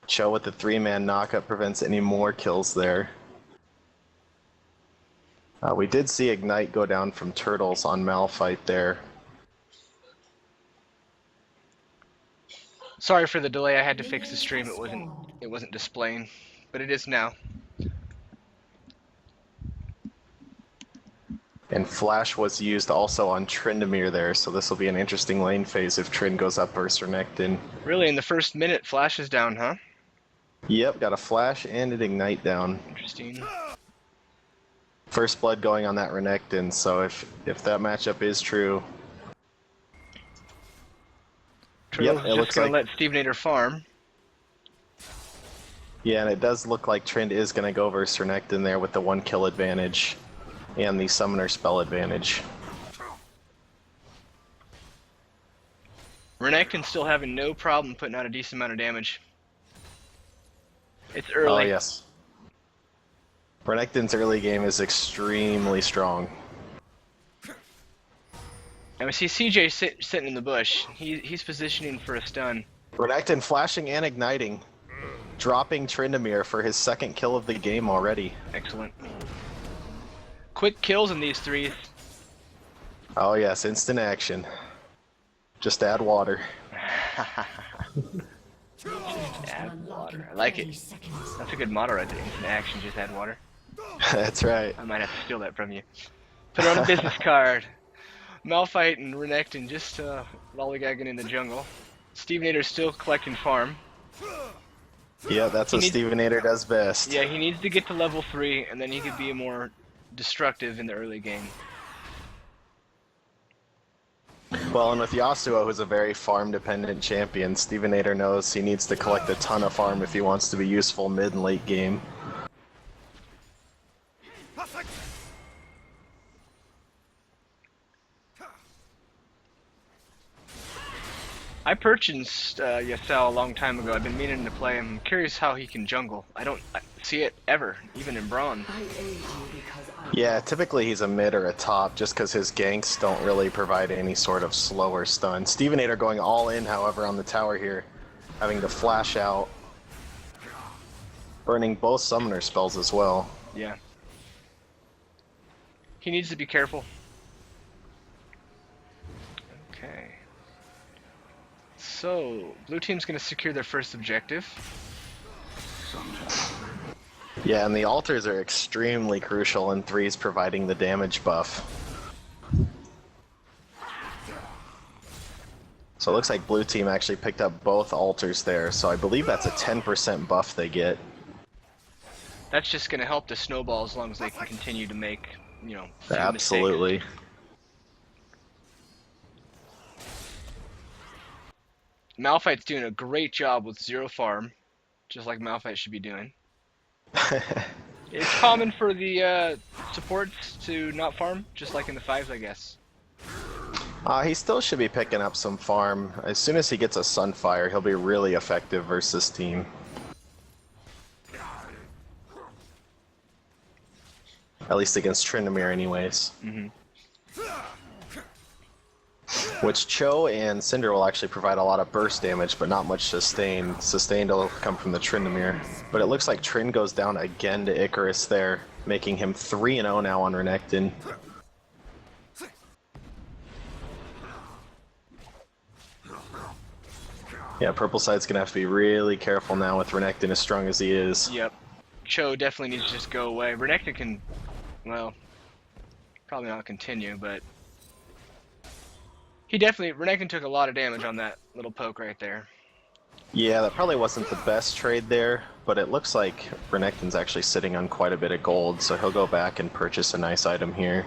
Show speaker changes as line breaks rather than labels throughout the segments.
Cho with the 3-man knockup prevents any more kills there. We did see Ignite go down from Turtles on Malphite there.
Sorry for the delay. I had to fix the stream. It wasn't displaying, but it is now.
And Flash was used also on Tryndamere there, so this will be an interesting lane phase if Trynd goes up versus Renekton.
Really, in the first minute, Flash is down, huh?
Yep, got a Flash and an Ignite down.
Interesting.
First blood going on that Renekton, so if that matchup is true...
Turtle's just going to let Stevenator farm.
Yeah, and it does look like Trynd is going to go versus Renekton there with the 1 kill advantage and the summoner spell advantage.
Renekton's still having no problem putting out a decent amount of damage. It's early.
Oh, yes. Renekton's early game is extremely strong.
And we see CJ sitting in the bush. He's positioning for a stun.
Renekton flashing and igniting. Dropping Tryndamere for his 2nd kill of the game already.
Excellent. Quick kills in these 3s.
Oh yes, instant action. Just add water.
Just add water. I like it. That's a good motto right there. Instant action, just add water.
That's right.
I might have to steal that from you. Put it on a business card. Malphite and Renekton just lollygagging in the jungle. Stevenator's still collecting farm.
Yeah, that's what Stevenator does best.
Yeah, he needs to get to level 3, and then he could be more destructive in the early game.
Well, and with Yasuo, who's a very farm-dependent champion, Stevenator knows he needs to collect a ton of farm if he wants to be useful mid and late game.
I purchased Yasuo a long time ago. I've been meaning to play him. I'm curious how he can jungle. I don't see it ever, even in Braun.
Yeah, typically he's a mid or a top, just because his ganks don't really provide any sort of slower stun. Stevenator going all in, however, on the tower here, having to flash out, burning both summoner spells as well.
Yeah. He needs to be careful. Okay. So, blue team's going to secure their first objective.
Yeah, and the altars are extremely crucial in 3s providing the damage buff. So it looks like blue team actually picked up both altars there, so I believe that's a 10% buff they get.
That's just going to help the snowball as long as they can continue to make, you know,
Absolutely.
mistakes. Malphite's doing a great job with 0 farm, just like Malphite should be doing. It's common for the supports to not farm, just like in the 5s, I guess.
He still should be picking up some farm. As soon as he gets a Sunfire, he'll be really effective versus this team. At least against Tryndamere anyways.
Mm-hmm.
Which Cho and Cinder will actually provide a lot of burst damage, but not much sustain. Sustained will come from the Tryndamere. But it looks like Trynd goes down again to Icarus there, making him 3-0 now on Renekton. Yeah, purple side's gonna have to be really careful now with Renekton as strong as he is.
Yep. Cho definitely needs to just go away. Renekton can, well, probably not continue, but Renekton took a lot of damage on that little poke right there.
Yeah, that probably wasn't the best trade there, but it looks like Renekton's actually sitting on quite a bit of gold, so he'll go back and purchase a nice item here.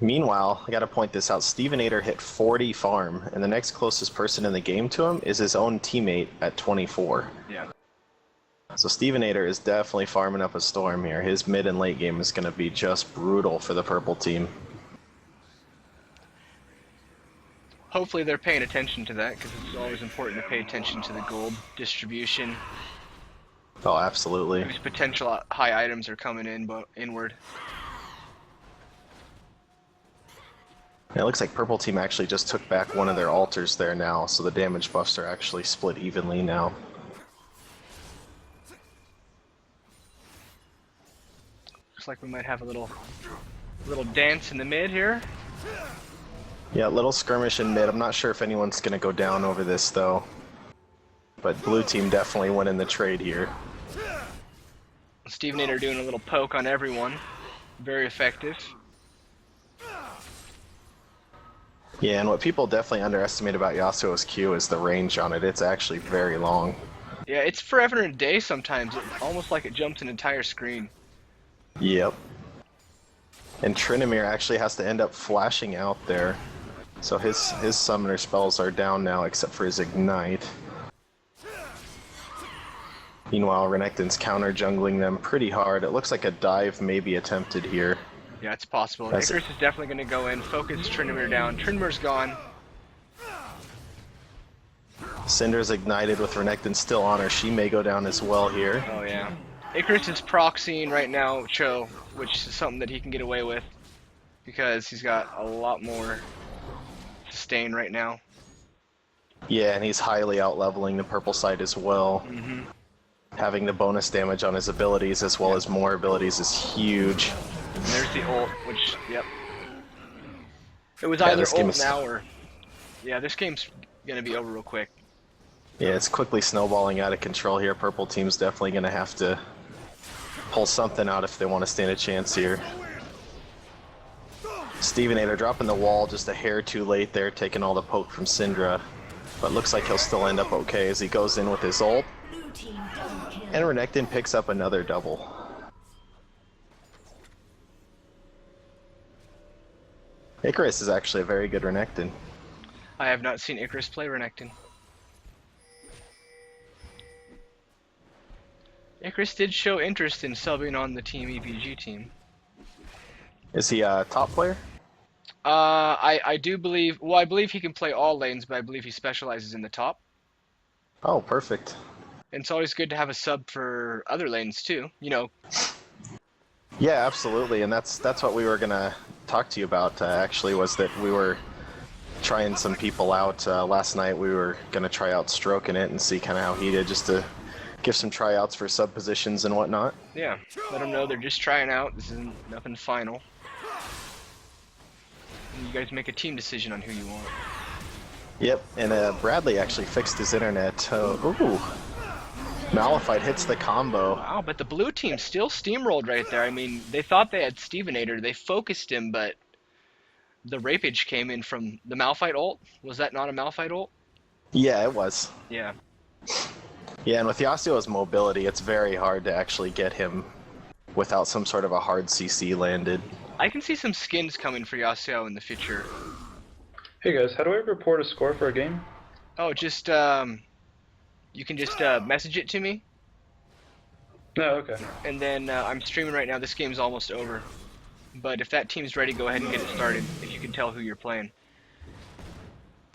Meanwhile, I gotta point this out, Stevenator hit 40 farm, and the next closest person in the game to him is his own teammate at 24.
Yeah.
So Stevenator is definitely farming up a storm here. His mid and late game is gonna be just brutal for the purple team.
Hopefully they're paying attention to that, because it's always important to pay attention to the gold distribution.
Oh, absolutely.
These potential high items are coming in inward.
It looks like purple team actually just took back one of their altars there now, so the damage buffs are actually split evenly now.
Looks like we might have a little dance in the mid here.
Yeah, little skirmish in mid. I'm not sure if anyone's going to go down over this, though. But blue team definitely winning the trade here.
Stevenator doing a little poke on everyone. Very effective.
Yeah, and what people definitely underestimate about Yasuo's Q is the range on it. It's actually very long.
Yeah, it's forever and a day sometimes. It's almost like it jumps an entire screen.
Yep. And Tryndamere actually has to end up flashing out there. So his summoner spells are down now except for his Ignite. Meanwhile, Renekton's counter jungling them pretty hard. It looks like a dive may be attempted here.
Yeah, it's possible. Icarus is definitely going to go in, focus Tryndamere down. Tryndamere's gone.
Syndra's ignited with Renekton still on her. She may go down as well here.
Oh yeah. Icarus is proxying right now Cho, which is something that he can get away with because he's got a lot more sustain right now.
Yeah, and he's highly out-leveling the purple side as well.
Mm-hmm.
Having the bonus damage on his abilities as well as more abilities is huge.
And there's the ult, which, yep. It was either ult now or... Yeah, this game's gonna be over real quick.
Yeah, it's quickly snowballing out of control here. Purple team's definitely gonna have to pull something out if they want to stand a chance here. Stevenator dropping the wall just a hair too late there, taking all the poke from Syndra. But looks like he'll still end up okay as he goes in with his ult. And Renekton picks up another double. Icarus is actually a very good Renekton.
I have not seen Icarus play Renekton. Icarus did show interest in subbing on the Team EPG team.
Is he a top player?
I do believe, well, I believe he can play all lanes, but I believe he specializes in the top.
Oh, perfect.
And it's always good to have a sub for other lanes too, you know.
Yeah, absolutely, and that's what we were gonna talk to you about. Actually, was that we were trying some people out last night. We were gonna try out stroking it and see kind of how he did, just to give some tryouts for sub positions and whatnot.
Yeah, let them know they're just trying out. This isn't nothing final. And you guys make a team decision on who you want.
Yep, and Bradley actually fixed his internet. Ooh. Malphite hits the combo.
Wow, but the blue team still steamrolled right there. I mean, they thought they had Stevenator. They focused him, but the rapage came in from the Malphite ult. Was that not a Malphite ult?
Yeah, it was.
Yeah.
Yeah, and with Yasuo's mobility, it's very hard to actually get him without some sort of a hard CC landed.
I can see some skins coming for Yasuo in the future.
Hey guys, how do I report a score for a game?
Oh, just, you can just message it to me,
No, okay.
and then I'm streaming right now. This game's almost over. But if that team's ready, go ahead and get it started, if you can tell who you're playing.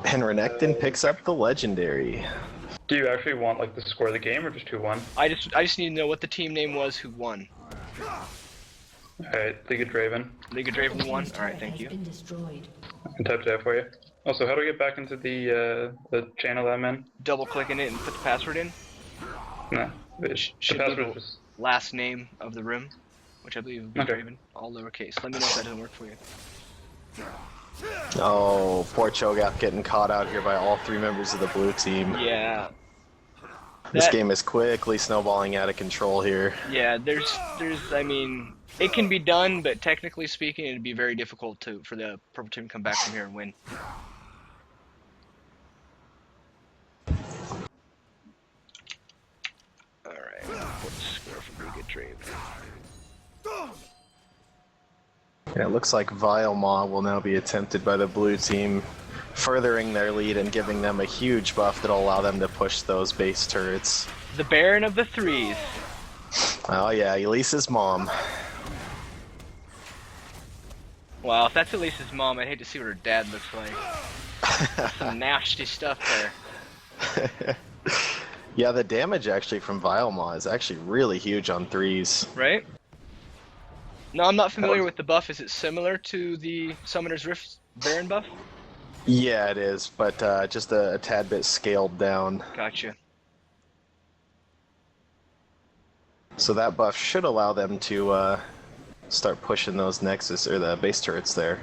And Renekton picks up the legendary.
Do you actually want like the score of the game or just who won?
I just need to know what the team name was who won.
Alright, League of Draven.
League of Draven won? Alright, thank you.
I can type that for you. Also, how do I get back into the channel I'm in?
Double clicking it and put the password in.
No, the
Should be
password
the
was...
last name of the room, which I believe would be
Okay.
Draven, all lowercase. Let me know if that doesn't work for you.
Oh, poor Cho'Gath getting caught out here by all three members of the blue team.
Yeah.
This game is quickly snowballing out of control here.
Yeah, there's, I mean, it can be done, but technically speaking, it'd be very difficult for the purple team to come back from here and win. Alright, report the score for League of Draven.
And it looks like Vile Maw will now be attempted by the blue team, furthering their lead and giving them a huge buff that'll allow them to push those base turrets.
The Baron of the Threes.
Oh yeah, Elise's mom.
Wow, if that's Elise's mom, I'd hate to see what her dad looks like. Some nasty stuff there.
Yeah, the damage actually from Vile Maw is actually really huge on threes.
Right? No, I'm not familiar with the buff. Is it similar to the Summoner's Rift Baron buff?
Yeah, it is, but just a tad bit scaled down.
Gotcha.
So that buff should allow them to start pushing those Nexus or the base turrets there.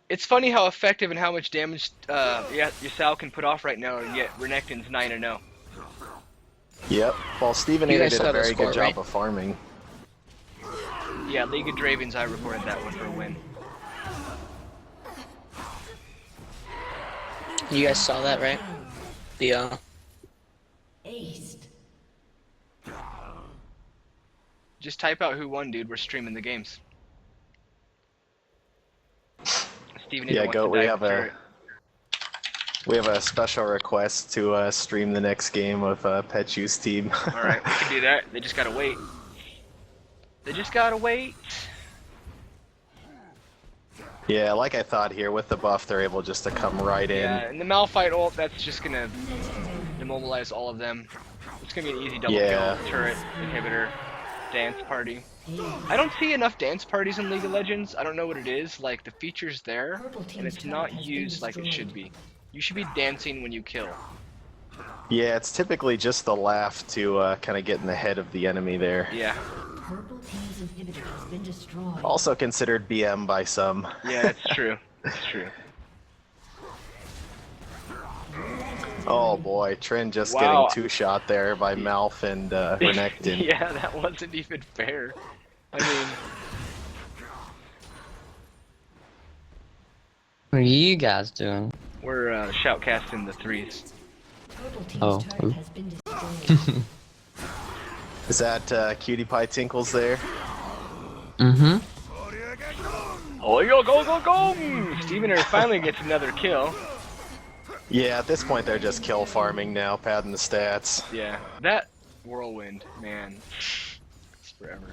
It's funny how effective and how much damage Yasao can put off right now, and yet Renekton's 9-0.
Yep. Well, Steven
You
Ader
guys
did
saw
a
the
very
score,
good job
right?
of farming.
Yeah, League of Dravens, I recorded that one for a win.
You guys saw that, right? The
Aced.
Just type out who won, dude. We're streaming the games. Steven
Yeah,
wants
Goat,
to
we
dive
have
through
a
it.
we have a special request to stream the next game of Petchu's team.
Alright, we can do that. They just gotta wait. They just gotta wait.
Yeah, like I thought here, with the buff, they're able just to come right in.
Yeah, and the Malphite ult, that's just gonna demobilize all of them. It's gonna be an easy double
Yeah.
kill. Turret, inhibitor, dance party. I don't see enough dance parties in League of Legends. I don't know what it is. Like, the feature's there, and it's not used like it should be. You should be dancing when you kill.
Yeah, it's typically just the laugh to kind of get in the head of the enemy there.
Yeah.
Purple team's inhibitor has been destroyed.
Also considered BM by some.
Yeah, it's true. It's true.
Oh boy, Trin just
Wow.
getting two-shot there by Malf and Renekton.
Yeah, that wasn't even fair. I mean,
What are you guys doing?
we're shoutcasting the threes.
Purple team's
Oh,
turret
ooh.
has been destroyed.
Is that Cutie Pie Tinkles there?
Mm-hmm.
Oh, yo, go, go, go! Steven finally gets another kill.
Yeah, at this point they're just kill farming now, padding the stats.
Yeah, that whirlwind, man, it's forever.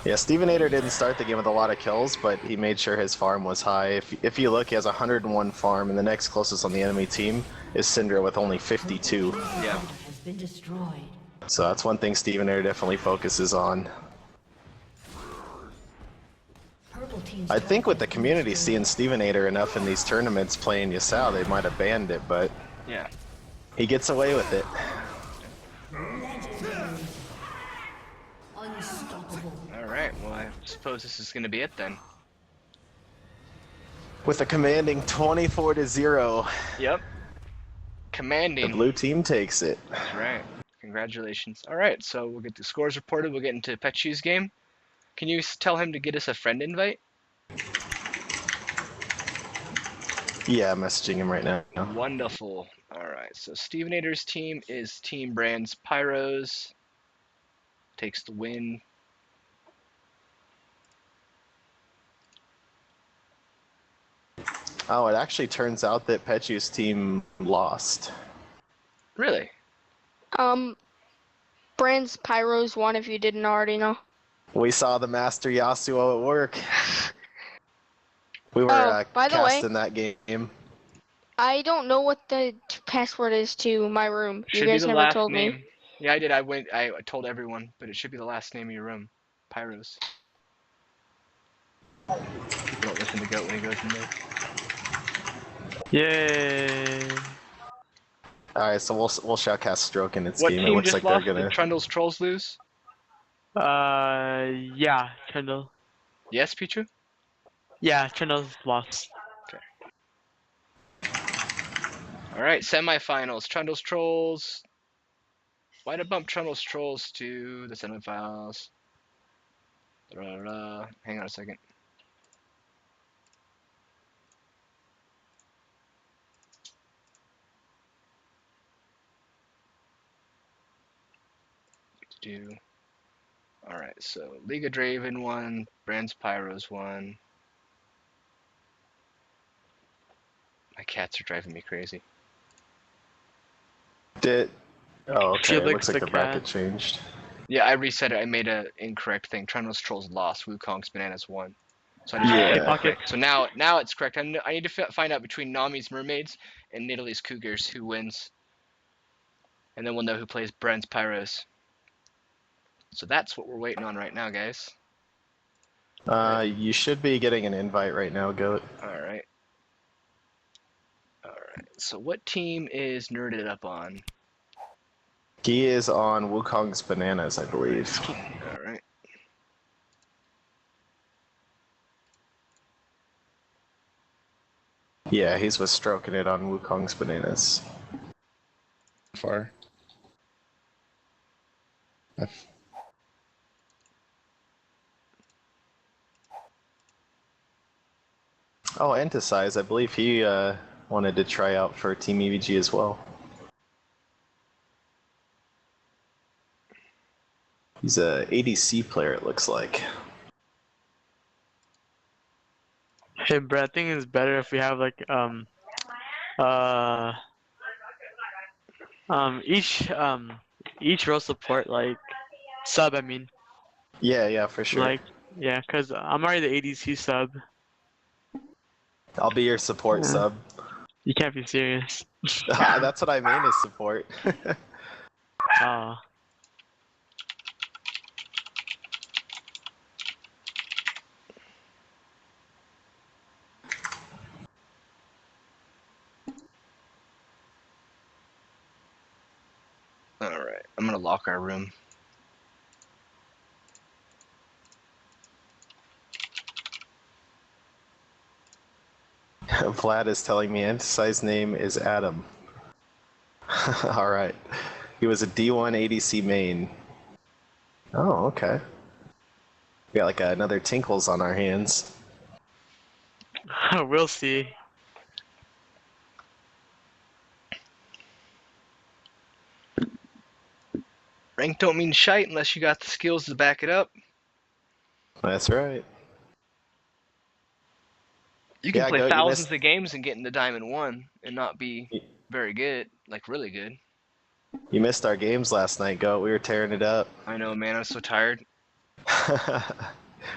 Yeah, Steven Ader didn't start the game with a lot of kills, but he made sure his farm was high. If you look, he has 101 farm, and the next closest on the enemy team is Syndra with only 52.
Yeah.
Has been destroyed.
So that's one thing Steven Ader definitely focuses on.
Purple team's
I think
turret
with the
has been
community
destroyed.
seeing Steven Ader enough in these tournaments playing Yasao, they might have banned it, but
Yeah.
he gets away with it.
Unstoppable.
Alright, well, I suppose this is gonna be it then.
With a commanding 24-0,
Yep.
the
Commanding.
blue team takes it.
That's right. Congratulations. Alright, so we'll get the scores reported. We'll get into Petchu's game. Can you tell him to get us a friend invite?
Yeah, I'm messaging him right now.
Wonderful. Alright, so Steven Ader's team is Team Brands Pyros. Takes the win.
Oh, it actually turns out that Petchu's team lost.
Really?
Brands Pyros won if you didn't already know.
We saw the Master Yasuo at work. We were
by the way-
casting that game.
I don't know what the password is to my room. You
Should be
guys
the
never
last
told
name.
me.
Yeah, I did. I told everyone, but it should be the last name of your room. Pyros. People don't listen to Goat when he goes in there.
Yay!
All right, so we'll shoutcast Stroke in its
What
game. It
team
looks
just
like
lost?
they're gonna.
Did Trundle's Trolls lose?
Yeah, Trundle.
Yes, Pichu?
Yeah, Trundle's lost.
Alright, semifinals. Trundle's Trolls. Why'd I bump Trundle's Trolls to the semifinals? Hang on a second. Alright, so League of Draven won, Brands Pyros won. My cats are driving me crazy.
Did. Oh, okay.
She
It
licks
looks like
the
the bracket
cat.
changed.
Yeah, I reset it. I made an incorrect thing. Trundle's Trolls lost. Wukong's Bananas won. So I just
Yeah.
made it correct. So now it's correct. I need to find out between Nami's Mermaids and Nidalee's Cougars who wins. And then we'll know who plays Brent's Pyros. So that's what we're waiting on right now, guys.
You should be getting an invite right now, Goat.
Alright. Alright. So what team is nerded up on?
He is on Wukong's Bananas, I believe.
All right.
Yeah, he's with stroking it on Wukong's Bananas.
Far.
Oh, Anticize, I believe he wanted to try out for Team EVG as well. He's a ADC player, it looks like.
Hey, Brett, I think it's better if we have like uh each row support like sub. I mean,
Yeah, for sure.
like yeah, cause I'm already the ADC sub.
I'll be your support
Yeah.
sub.
You can't be serious.
That's what I mean is support.
Oh.
All right. I'm gonna lock our room.
Vlad is telling me Anticize name is Adam. Alright. He was a D1 ADC main. Oh, okay. We got like another Tinkles on our hands.
We'll see.
Rank don't mean shite unless you got the skills to back it up.
That's right.
You can
Yeah,
play
Goat, you
thousands
missed-
of games and get into Diamond 1 and not be very good, like really good.
You missed our games last night, Goat. We were tearing it up.
I know, man. I'm so tired.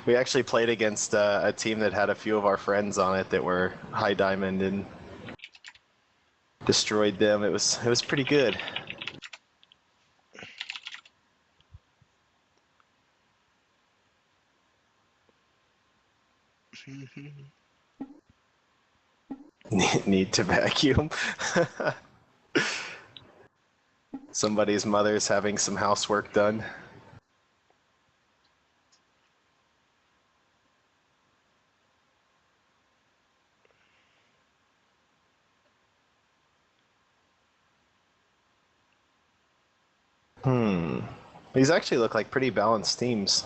We actually played against a team that had a few of our friends on it that were high diamond and destroyed them. It was pretty good. Need to vacuum. Somebody's mother's having some housework done. These actually look like pretty balanced teams.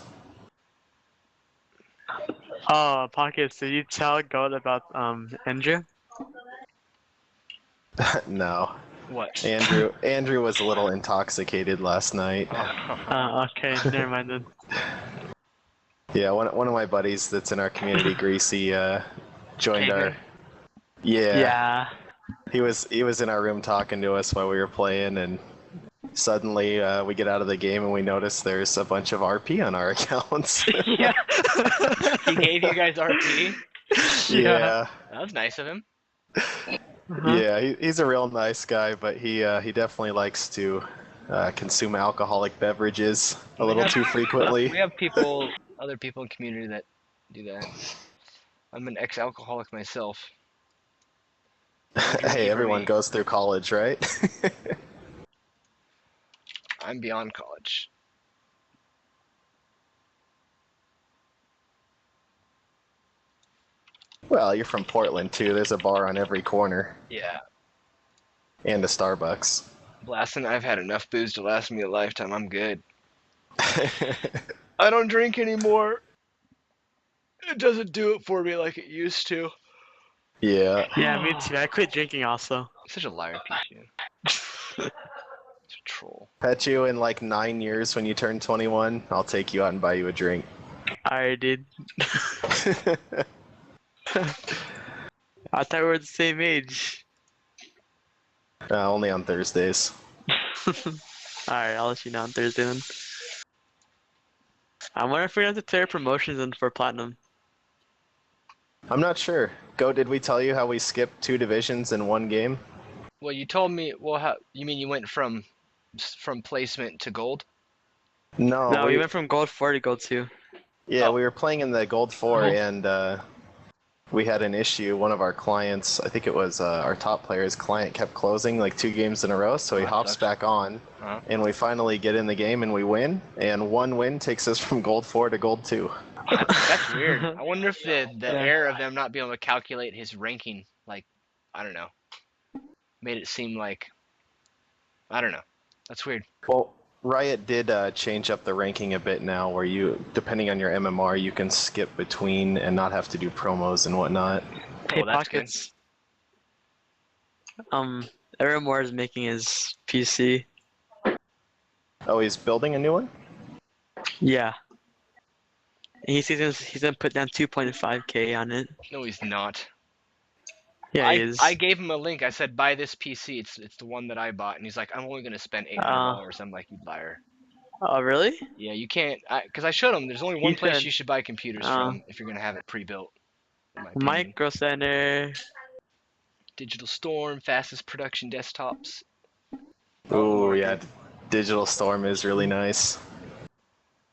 Oh, Pockets, did you tell Goat about Andrew?
No.
What?
Andrew was a little intoxicated last night.
Okay, never mind then.
Yeah, one of my buddies that's in our community, Greasy, joined our.
Caveman?
Yeah. He was in our room talking to us while we were playing, and suddenly we get out of the game and we notice there's a bunch of RP on our accounts.
Yeah. He gave you guys RP?
Yeah.
That was nice of him.
Yeah, he's a real nice guy, but he definitely likes to consume alcoholic beverages a little too frequently.
We have other people in community that do that. I'm an ex-alcoholic myself.
Hey, everyone
me.
goes through college, right?
I'm beyond college.
Well, you're from Portland too. There's a bar on every corner
Yeah.
and a Starbucks.
Blasting, I've had enough booze to last me a lifetime. I'm good. I don't drink anymore. It doesn't do it for me like it used to.
Yeah.
Yeah, me too. I quit drinking also.
I'm such a liar, Pichu. Such a troll.
Bet you in like 9 years when you turn 21, I'll take you out and buy you a drink.
I already did. I thought we were the same age.
Only on Thursdays.
Alright, I'll let you know on Thursday then. I wonder if we have to clear promotions in for Platinum.
I'm not sure. Go, did we tell you how we skipped 2 divisions in 1 game?
Well, you told me. Well, how you mean you went from placement to gold?
No,
No, we went from Gold 4 to Gold 2.
Yeah,
Oh.
we were playing in the Gold 4 and we had an issue. One of our clients, I think it was our top player's client, kept closing like 2 games in a row. So he
That
hops
sucks.
back on,
Uh-huh.
and we finally get in the game and we win. And 1 win takes us from gold 4 to gold 2.
That's weird. I wonder if the
Yeah.
error of them not being able to calculate his ranking, like, I don't know, made it seem like, I don't know. That's weird.
Well, Riot did change up the ranking a bit now, where you, depending on your MMR, you can skip between and not have to do promos and whatnot.
Hey,
Oh, that's good.
Pockets. Evermore is making his PC.
Oh, he's building a new one?
Yeah. And he's gonna put down 2.5K on it.
No, he's not.
Yeah, he is.
I gave him a link. I said, buy this PC. It's the one that I bought. And he's like, I'm only going to spend $800. I'm like, you liar.
Oh, really?
Yeah, you can't. Because I showed him there's only one
He
place
said-
you should buy computers from if you're going to have it pre-built. In my opinion.
Micro Center.
Digital Storm, fastest production desktops.
Ooh, yeah. Digital Storm is really nice.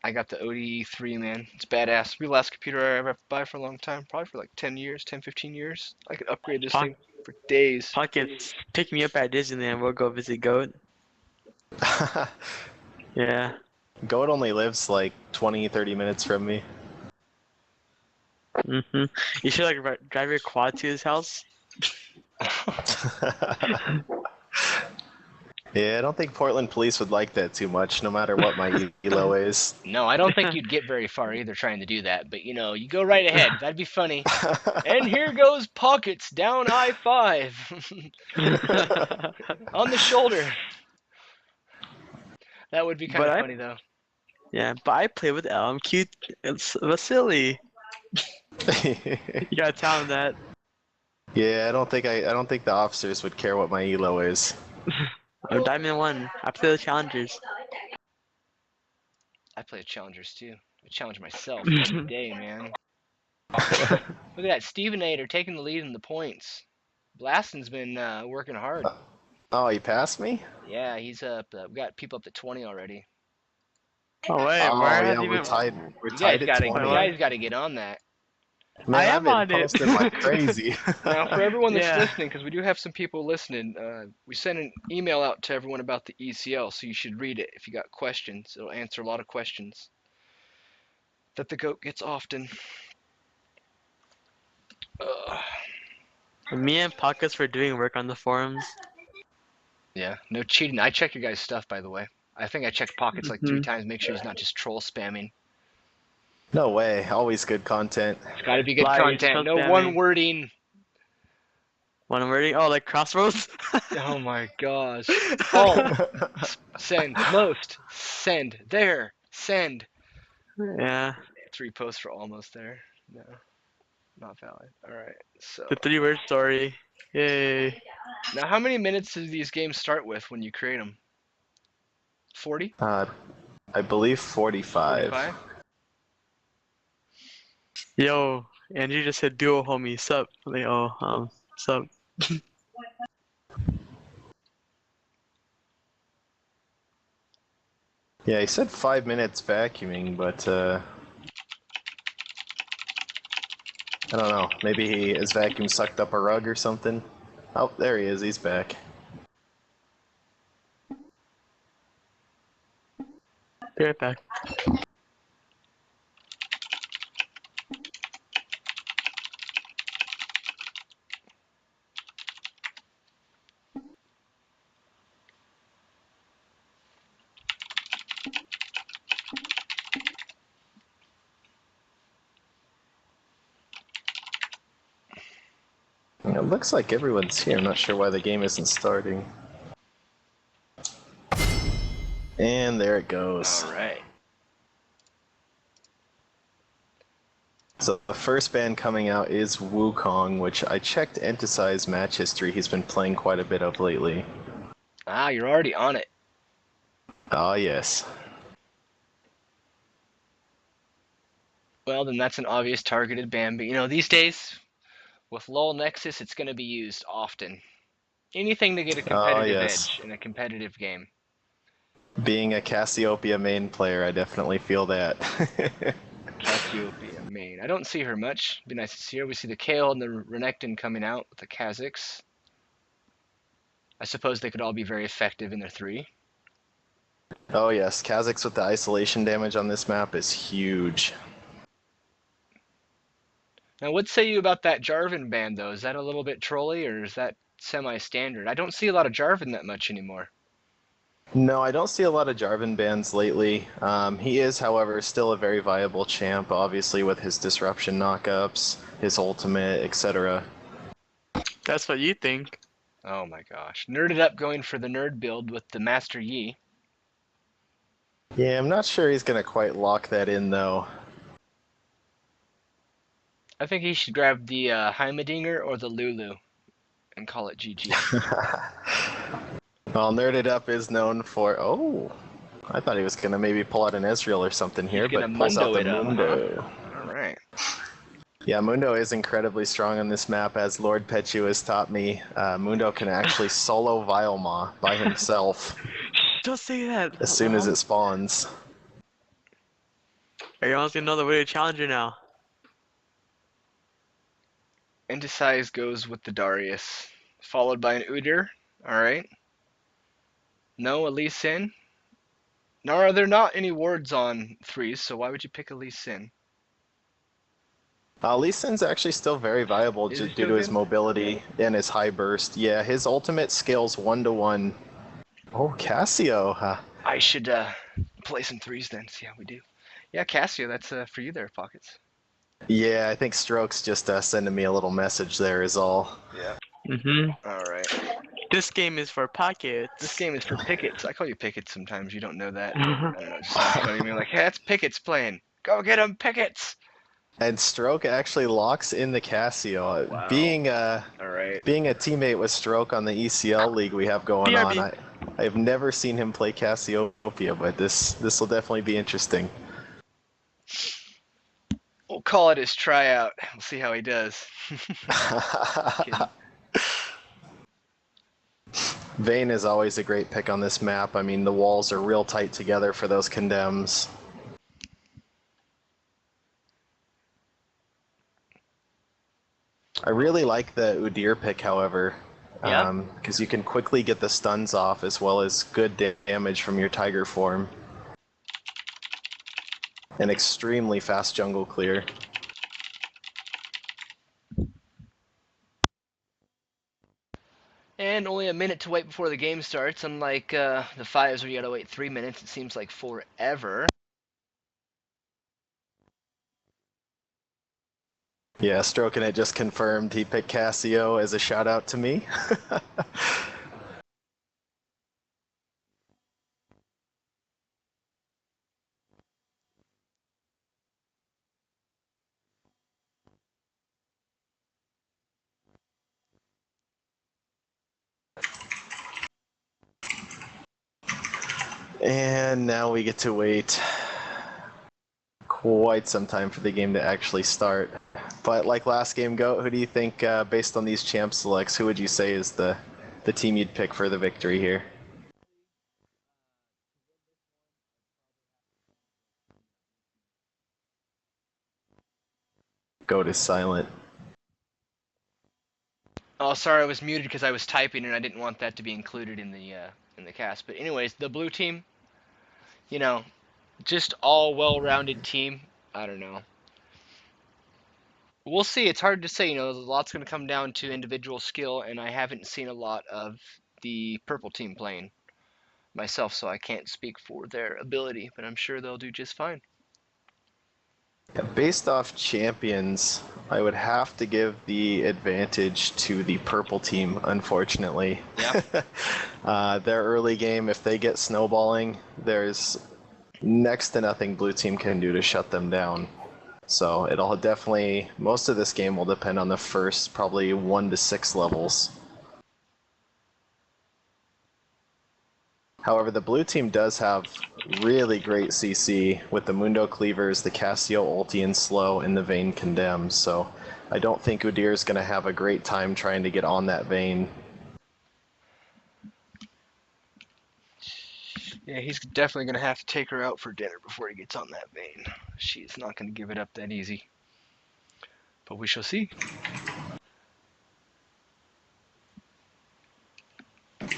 I got the OD3, man. It's badass. The last computer I ever buy for a long time. Probably for like 10 years, 10, 15 years. I could upgrade this thing for days.
Pockets, pick me up at Disneyland. We'll go visit Goat. Yeah.
Goat only lives like 20, 30 minutes from me.
Mhm. You should like drive your quad to his house.
Yeah, I don't think Portland police would like that too much, no matter what my elo is.
No, I don't think you'd get very far either trying to do that. But, you go right ahead. That'd be funny. And here goes Pockets down I-5 on the shoulder. That would be kind of funny, though.
Yeah, but I play with LMQ. It's Vasily. You gotta tell him that.
Yeah, I don't think the officers would care what my elo is.
I'm Diamond 1. I play the challengers.
I play challengers, too. I challenge myself every day, man. Look at that. Steve and Nate are taking the lead in the points. Blaston's been working hard.
Oh, he passed me?
Yeah, he's up. We got people up to 20 already.
Oh wait,
Oh,
where
yeah,
has he
we're
been?
tied. We're
You
tied
guys
at 20.
got to get on that.
Man,
I
I've
am
been
on it.
posting like crazy.
Now, for everyone that's
Yeah.
listening, because we do have some people listening, we sent an email out to everyone about the ECL, so you should read it if you got questions. It'll answer a lot of questions that the GOAT gets often.
Me and Pockets were doing work on the forums.
Yeah, no cheating. I check your guys' stuff, by the way. I think I checked Pockets like 3 times, make sure he's not just troll spamming.
No way. Always good content.
It's got to be good
Lies,
content.
troll
No
spamming.
one wording.
One wording? Oh, like crossroads?
Oh my gosh. All. Send. Most. Send. There. Send.
Yeah.
3 posts for almost there. No. Not valid. Alright, so.
The 3-word story. Yay.
Now, how many minutes do these games start with when you create them? 40?
I believe 45.
45?
Yo, Andrew just said duo homie. Sup? Like, oh, sup?
Yeah, he said 5 minutes vacuuming, but I don't know. Maybe his vacuum sucked up a rug or something. Oh, there he is. He's back.
Be right back.
It looks like everyone's here. I'm not sure why the game isn't starting. And there it goes.
Alright.
So the first band coming out is Wukong, which I checked Enterprise match history. He's been playing quite a bit of lately.
Ah, you're already on it.
Oh, yes.
Well, then that's an obvious targeted ban. But, these days, with LoL Nexus, it's going to be used often. Anything to get a competitive edge in a competitive game.
Being a Cassiopeia main player, I definitely feel that.
Ethiopia main. I don't see her much. Be nice to see her. We see the Kale and the Renekton coming out with the Kazakhs. I suppose they could all be very effective in their 3.
Oh yes, Kazakhs with the isolation damage on this map is huge.
Now, what say you about that Jarvan ban, though? Is that a little bit trolly, or is that semi-standard? I don't see a lot of Jarvan that much anymore.
No, I don't see a lot of Jarvan bans lately. He is, however, still a very viable champ, obviously with his disruption knockups, his ultimate, etc.
That's what you think.
Oh my gosh. Nerded up going for the nerd build with the Master Yi.
Yeah, I'm not sure he's going to quite lock that in, though.
I think he should grab the Heimerdinger or the Lulu and call it GG.
Well, Nerded Up is known for... Oh, I thought he was going to maybe pull out an Ezreal or something here,
He's gonna
but pulls out
Mundo
the
it up,
Mundo.
All right.
Yeah, Mundo is incredibly strong on this map, as Lord Pechu has taught me. Mundo can actually solo Vilema by himself
Don't say that.
as soon as it spawns.
Everyone's gonna know the way to challenger now.
Indecise goes with the Darius, followed by an Udyr. All right. No, a Lee Sin. Now, are there not any wards on 3s, so why would you pick a Lee Sin?
Lee Sin's actually still very viable
Is
due
he still
to his
good?
mobility and his high burst. Yeah, his ultimate scales 1-to-1. Oh, Cassio.
I should play some 3s then, see how we do. Yeah, Cassio, that's for you there, Pockets.
Yeah, I think Stroke's just sending me a little message there is all.
Yeah.
Mm-hmm.
All right.
This game is for pockets.
This game is for Pickets. I call you Pickets sometimes. You don't know that. I don't know. Just sounds funny to me. Like, hey, that's Pickets playing. Go get him, Pickets.
And Stroke actually locks in the Cassio.
Wow.
Being
All right.
being a teammate with Stroke on the ECL league we have going
BRB.
on, I've never seen him play Cassiopeia, but this will definitely be interesting.
We'll call it his tryout. We'll see how he does. Kidding.
Vayne is always a great pick on this map. I mean, the walls are real tight together for those condemns. I really like the Udyr pick, however,
Yeah.
because you can quickly get the stuns off as well as good damage from your Tiger form. An extremely fast jungle clear.
And only a minute to wait before the game starts. Unlike the 5s where you gotta wait 3 minutes, it seems like forever.
Yeah, Stroking it just confirmed he picked Cassio as a shout out to me. And now we get to wait quite some time for the game to actually start. But like last game, Goat, who do you think, based on these champ selects, who would you say is the team you'd pick for the victory here? Goat is silent.
Oh, sorry, I was muted because I was typing and I didn't want that to be included in the cast. But anyways, the blue team, you know, just all well-rounded team. I don't know. We'll see. It's hard to say. You know, a lot's going to come down to individual skill, and I haven't seen a lot of the purple team playing myself, so I can't speak for their ability, but I'm sure they'll do just fine.
Yeah, based off champions, I would have to give the advantage to the purple team, unfortunately.
Yeah.
Their early game, if they get snowballing, there's next to nothing blue team can do to shut them down. So it'll definitely, most of this game will depend on the first probably 1 to 6 levels. However, the blue team does have really great CC with the Mundo Cleavers, the Cassio ulti and slow, and the Vayne condemns. So I don't think Udyr is going to have a great time trying to get on that Vayne.
Yeah, he's definitely gonna have to take her out for dinner before he gets on that vein. She's not gonna give it up that easy. But we shall see. I'm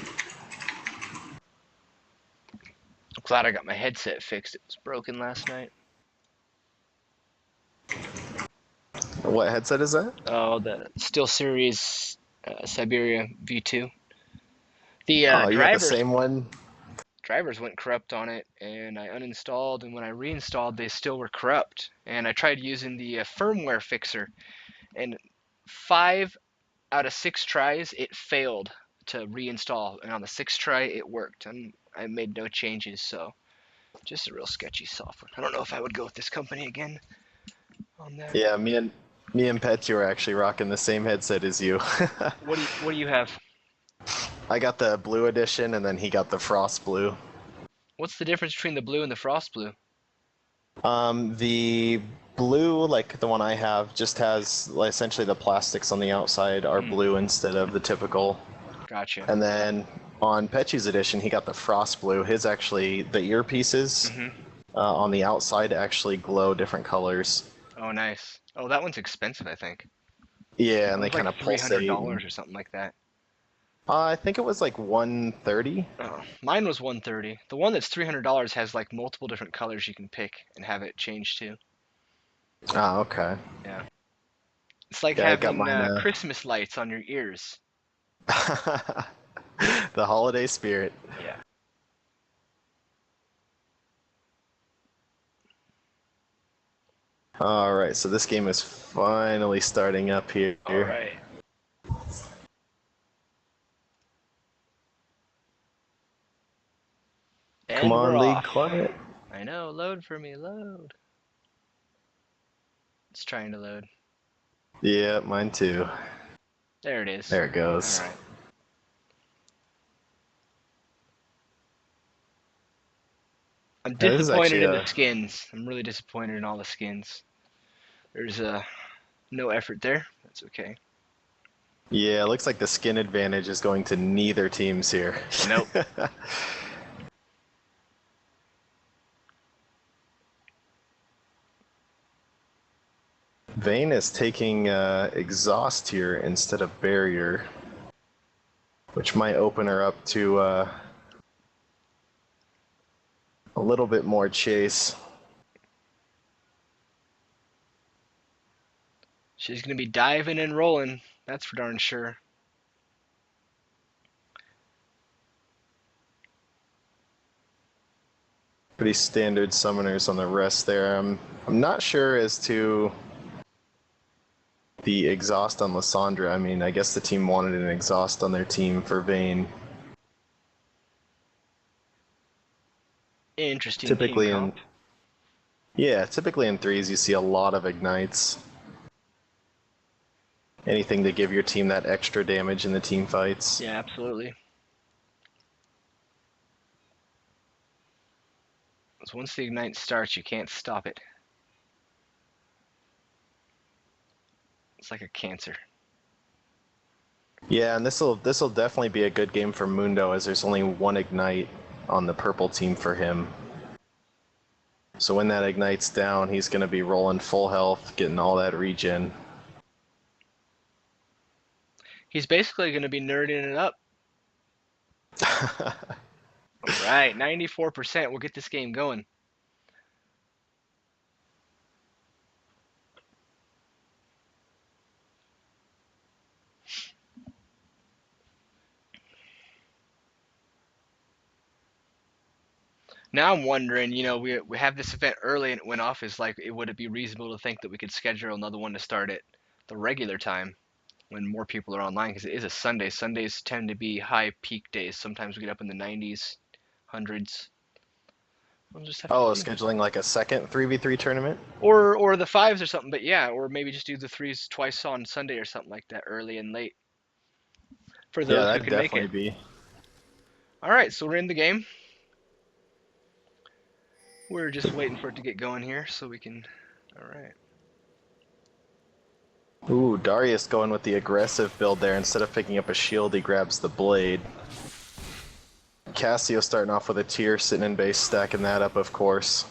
glad I got my headset fixed. It was broken last night.
What headset is that?
Oh, the SteelSeries Siberia V2. The
Oh, you got the same one?
drivers went corrupt on it, and I uninstalled, and when I reinstalled they still were corrupt, and I tried using the firmware fixer, and 5 out of 6 tries it failed to reinstall, and on the 6th try it worked, and I made no changes. So just a real sketchy software. I don't know if I would go with this company again on that.
Yeah, me and Petty were actually rocking the same headset as you.
What do you have?
I got the blue edition, and then he got the frost blue.
What's the difference between the blue and the frost blue?
The blue, like the one I have, just has like, essentially the plastics on the outside are blue instead of the typical.
Gotcha.
And then on Petchy's edition, he got the frost blue. His actually, the earpieces on the outside actually glow different colors.
Oh, nice. Oh, that one's expensive, I think.
Yeah,
That
and they
was like
kind of
$300
pulsate.
or something like that.
I think it was like 130.
Oh, mine was 130. The one that's $300 has like multiple different colors you can pick and have it change to.
Ah, okay.
Yeah. It's like
Yeah, I got
having
mine.
Christmas lights on your ears.
The holiday spirit.
Yeah.
All right, so this game is finally starting up here.
All right.
Come
And
on,
we're
League,
off.
quiet.
I know. Load for me. Load. It's trying to load.
Yeah, mine too.
There it is.
There it goes.
All right. I'm
Yeah, this is
disappointed
actually
in the skins. I'm really disappointed in all the skins. There's no effort there. That's okay.
yeah, it looks like the skin advantage is going to neither teams here.
Nope.
Vayne is taking exhaust here instead of barrier, which might open her up to a little bit more chase.
She's gonna be diving and rolling. That's for darn sure.
Pretty standard summoners on the rest there. I'm not sure as to the exhaust on Lysandra. I mean, I guess the team wanted an exhaust on their team for Vayne.
Interesting.
Typically
team
in
comp.
typically in threes you see a lot of ignites. Anything to give your team that extra damage in the team fights.
Yeah, absolutely. So once the ignite starts, you can't stop it. It's like a cancer.
Yeah, and this'll definitely be a good game for Mundo, as there's only one ignite on the purple team for him. So when that ignites down, he's going to be rolling full health, getting all that regen.
He's basically going to be nerding it up. All right, 94%. We'll get this game going. Now I'm wondering, we have this event early and it went off. Would it be reasonable to think that we could schedule another one to start at the regular time when more people are online? Because it is a Sunday. Sundays tend to be high peak days. Sometimes we get up in the 90s, hundreds. We'll just have
Oh,
to see.
scheduling like a second 3v3 tournament?
Or the fives or something. But yeah, or maybe just do the threes twice on Sunday or something like that, early and late, for
Yeah,
those who
that'd
can make
definitely
it.
be.
All right, so we're in the game. We're just waiting for it to get going here so we can. All right.
Ooh, Darius going with the aggressive build there. Instead of picking up a shield, he grabs the blade. Cassio starting off with a tier, sitting in base, stacking that up, of course.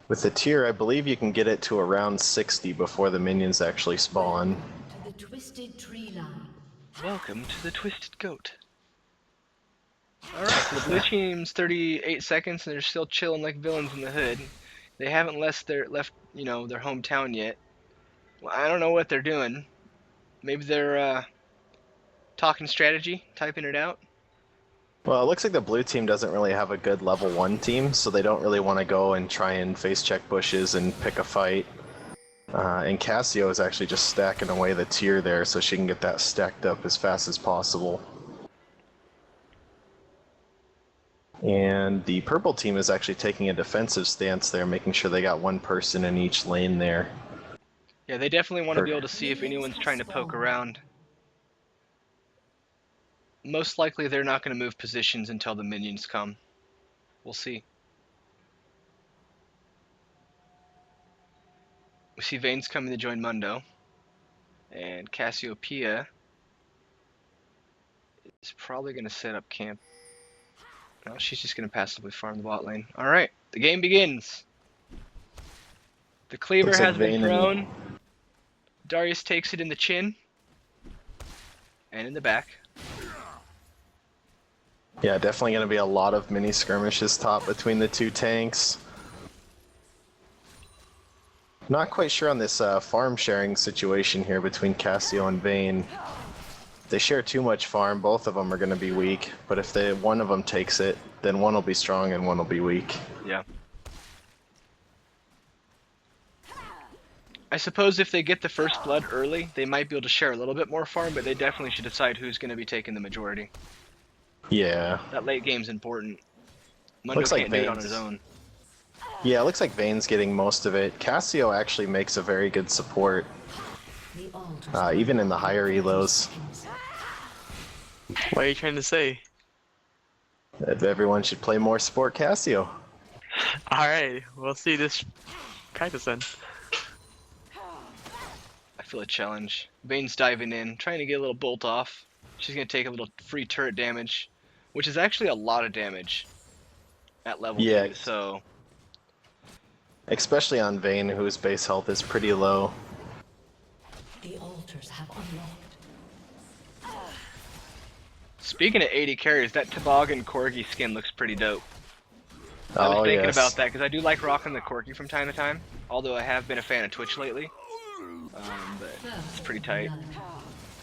With the tier, I believe you can get it to around 60 before the minions actually spawn.
To the twisted tree line.
Welcome to the Twisted Goat. Alright, so the blue team's 38 seconds and they're still chilling like villains in the hood. They haven't left their hometown yet. Well, I don't know what they're doing. Maybe they're talking strategy, typing it out.
Well, it looks like the blue team doesn't really have a good level 1 team, so they don't really want to go and try and face check bushes and pick a fight. And Cassio is actually just stacking away the tier there so she can get that stacked up as fast as possible. And the purple team is actually taking a defensive stance there, making sure they got one person in each lane there.
Yeah, they definitely want to be able to see if anyone's trying to poke around. Most likely they're not going to move positions until the minions come. We'll see. We see Vayne's coming to join Mundo. And Cassiopeia is probably going to set up camp. No, she's just going to passively farm the bot lane. Alright, the game begins. The cleaver
Looks like
has been
Vayne
thrown. Darius takes it in the chin. And in the back.
Yeah, definitely going to be a lot of mini skirmishes top between the two tanks. Not quite sure on this farm sharing situation here between Cassio and Vayne. If they share too much farm, both of them are going to be weak. But if one of them takes it, then one will be strong and one will be weak.
Yeah. I suppose if they get the first blood early, they might be able to share a little bit more farm, but they definitely should decide who's going to be taking the majority.
Yeah.
That late game's important. Mundo
Looks like
can't do it on
Vayne's-
his own.
Yeah, it looks like Vayne's getting most of it. Cassio actually makes a very good support,
The altars
even in the higher elos.
What are you trying to say?
That everyone should play more support Cassio.
Alright, we'll see this practice then.
I feel a challenge. Vayne's diving in, trying to get a little bolt off. She's going to take a little free turret damage, which is actually a lot of damage at level 2, so...
Especially on Vayne, whose base health is pretty low.
The altars have unlocked.
Speaking of 80 carries, that Toboggan Corgi skin looks pretty dope. I was
Oh,
thinking
yes.
about that because I do like rocking the Corgi from time to time, although I have been a fan of Twitch lately. But it's pretty tight.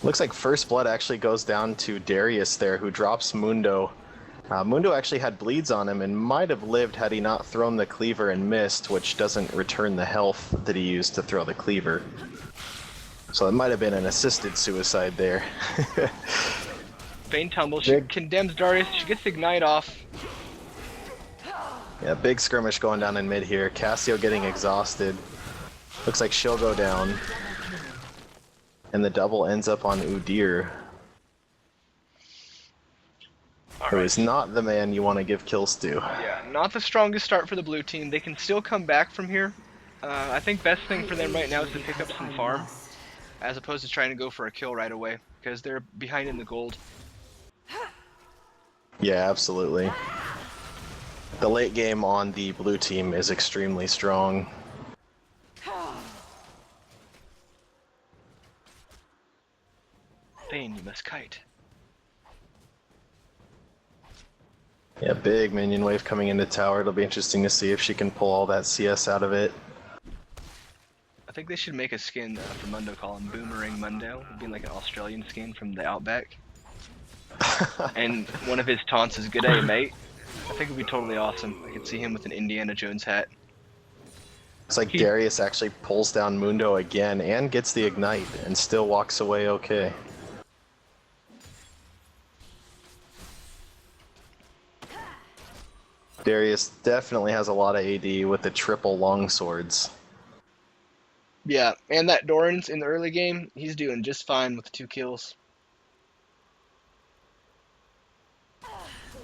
Looks like first blood actually goes down to Darius there, who drops Mundo. Mundo actually had bleeds on him and might have lived had he not thrown the cleaver and missed, which doesn't return the health that he used to throw the cleaver. So it might have been an assisted suicide there.
Vayne tumbles, she
Big-
condemns Darius, she gets the Ignite off.
Yeah, big skirmish going down in mid here. Cassio getting exhausted. Looks like she'll go down. And the double ends up on Udyr, who is not the man you want to give kills to.
Yeah, not the strongest start for the blue team. They can still come back from here. I think best thing for them right now is to pick up some farm, as opposed to trying to go for a kill right away, because they're behind in the gold.
Yeah, absolutely. The late game on the blue team is extremely strong.
Vayne, you must kite.
Yeah, big minion wave coming into tower. It'll be interesting to see if she can pull all that CS out of it.
I think they should make a skin for Mundo, call him Boomerang Mundo. It'd be like an Australian skin from the Outback. And one of his taunts is "Good day, mate." I think it'd be totally awesome. I could see him with an Indiana Jones hat.
It's like Darius actually pulls down Mundo again and gets the ignite and still walks away okay. Darius definitely has a lot of AD with the triple longswords.
Yeah, and that Doran's in the early game, he's doing just fine with 2 kills.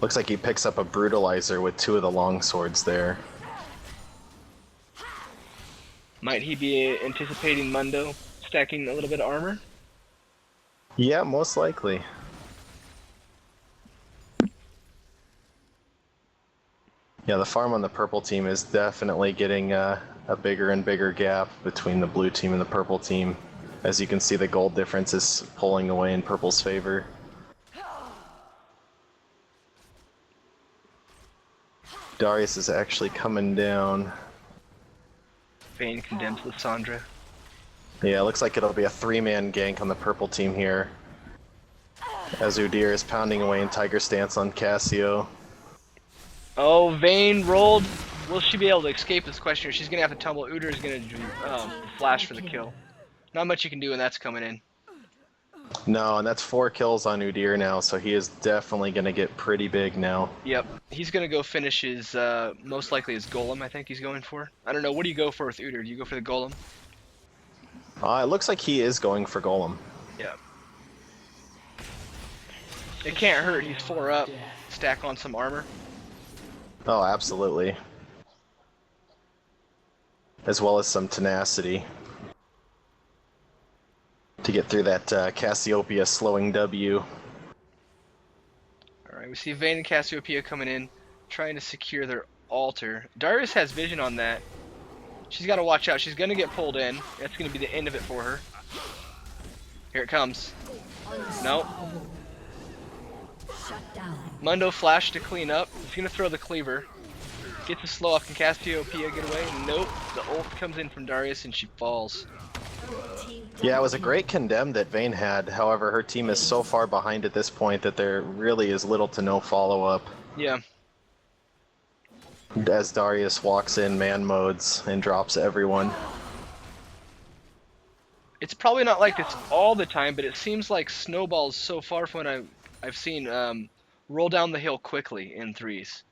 Looks like he picks up a brutalizer with 2 of the longswords there.
Might he be anticipating Mundo stacking a little bit of armor?
Yeah, most likely. Yeah, the farm on the purple team is definitely getting a bigger and bigger gap between the blue team and the purple team. As you can see, the gold difference is pulling away in purple's favor. Darius is actually coming down.
Vayne condemns Lissandra.
Yeah, it looks like it'll be a 3-man gank on the purple team here. As Udyr is pounding away in Tiger Stance on Cassio.
Oh, Vayne rolled. Will she be able to escape this question? She's gonna have to tumble. Udyr is gonna do flash for the kill. Not much you can do, and that's coming in.
No, and that's 4 kills on Udyr now, so he is definitely going to get pretty big now.
Yep, he's gonna go finish his most likely his golem. I think he's going for. I don't know. What do you go for with Udyr? Do you go for the golem?
It looks like he is going for Golem.
Yeah. It can't hurt. He's 4 up. Stack on some armor.
Oh, absolutely. As well as some tenacity. To get through that Cassiopeia slowing W.
Alright, we see Vayne and Cassiopeia coming in, trying to secure their altar. Darius has vision on that. She's got to watch out. She's going to get pulled in. That's going to be the end of it for her. Here it comes. Nope.
Shut down.
Mundo flash to clean up. He's going to throw the cleaver. Gets a slow up. Can Cassiopeia get away? Nope. The ult comes in from Darius and she falls.
Yeah, it was a great condemn that Vayne had. However, her team is so far behind at this point that there really is little to no follow-up.
Yeah.
As Darius walks in man modes and drops everyone.
It's probably not like this all the time, but it seems like snowballs so far from what I've seen roll down the hill quickly in 3s.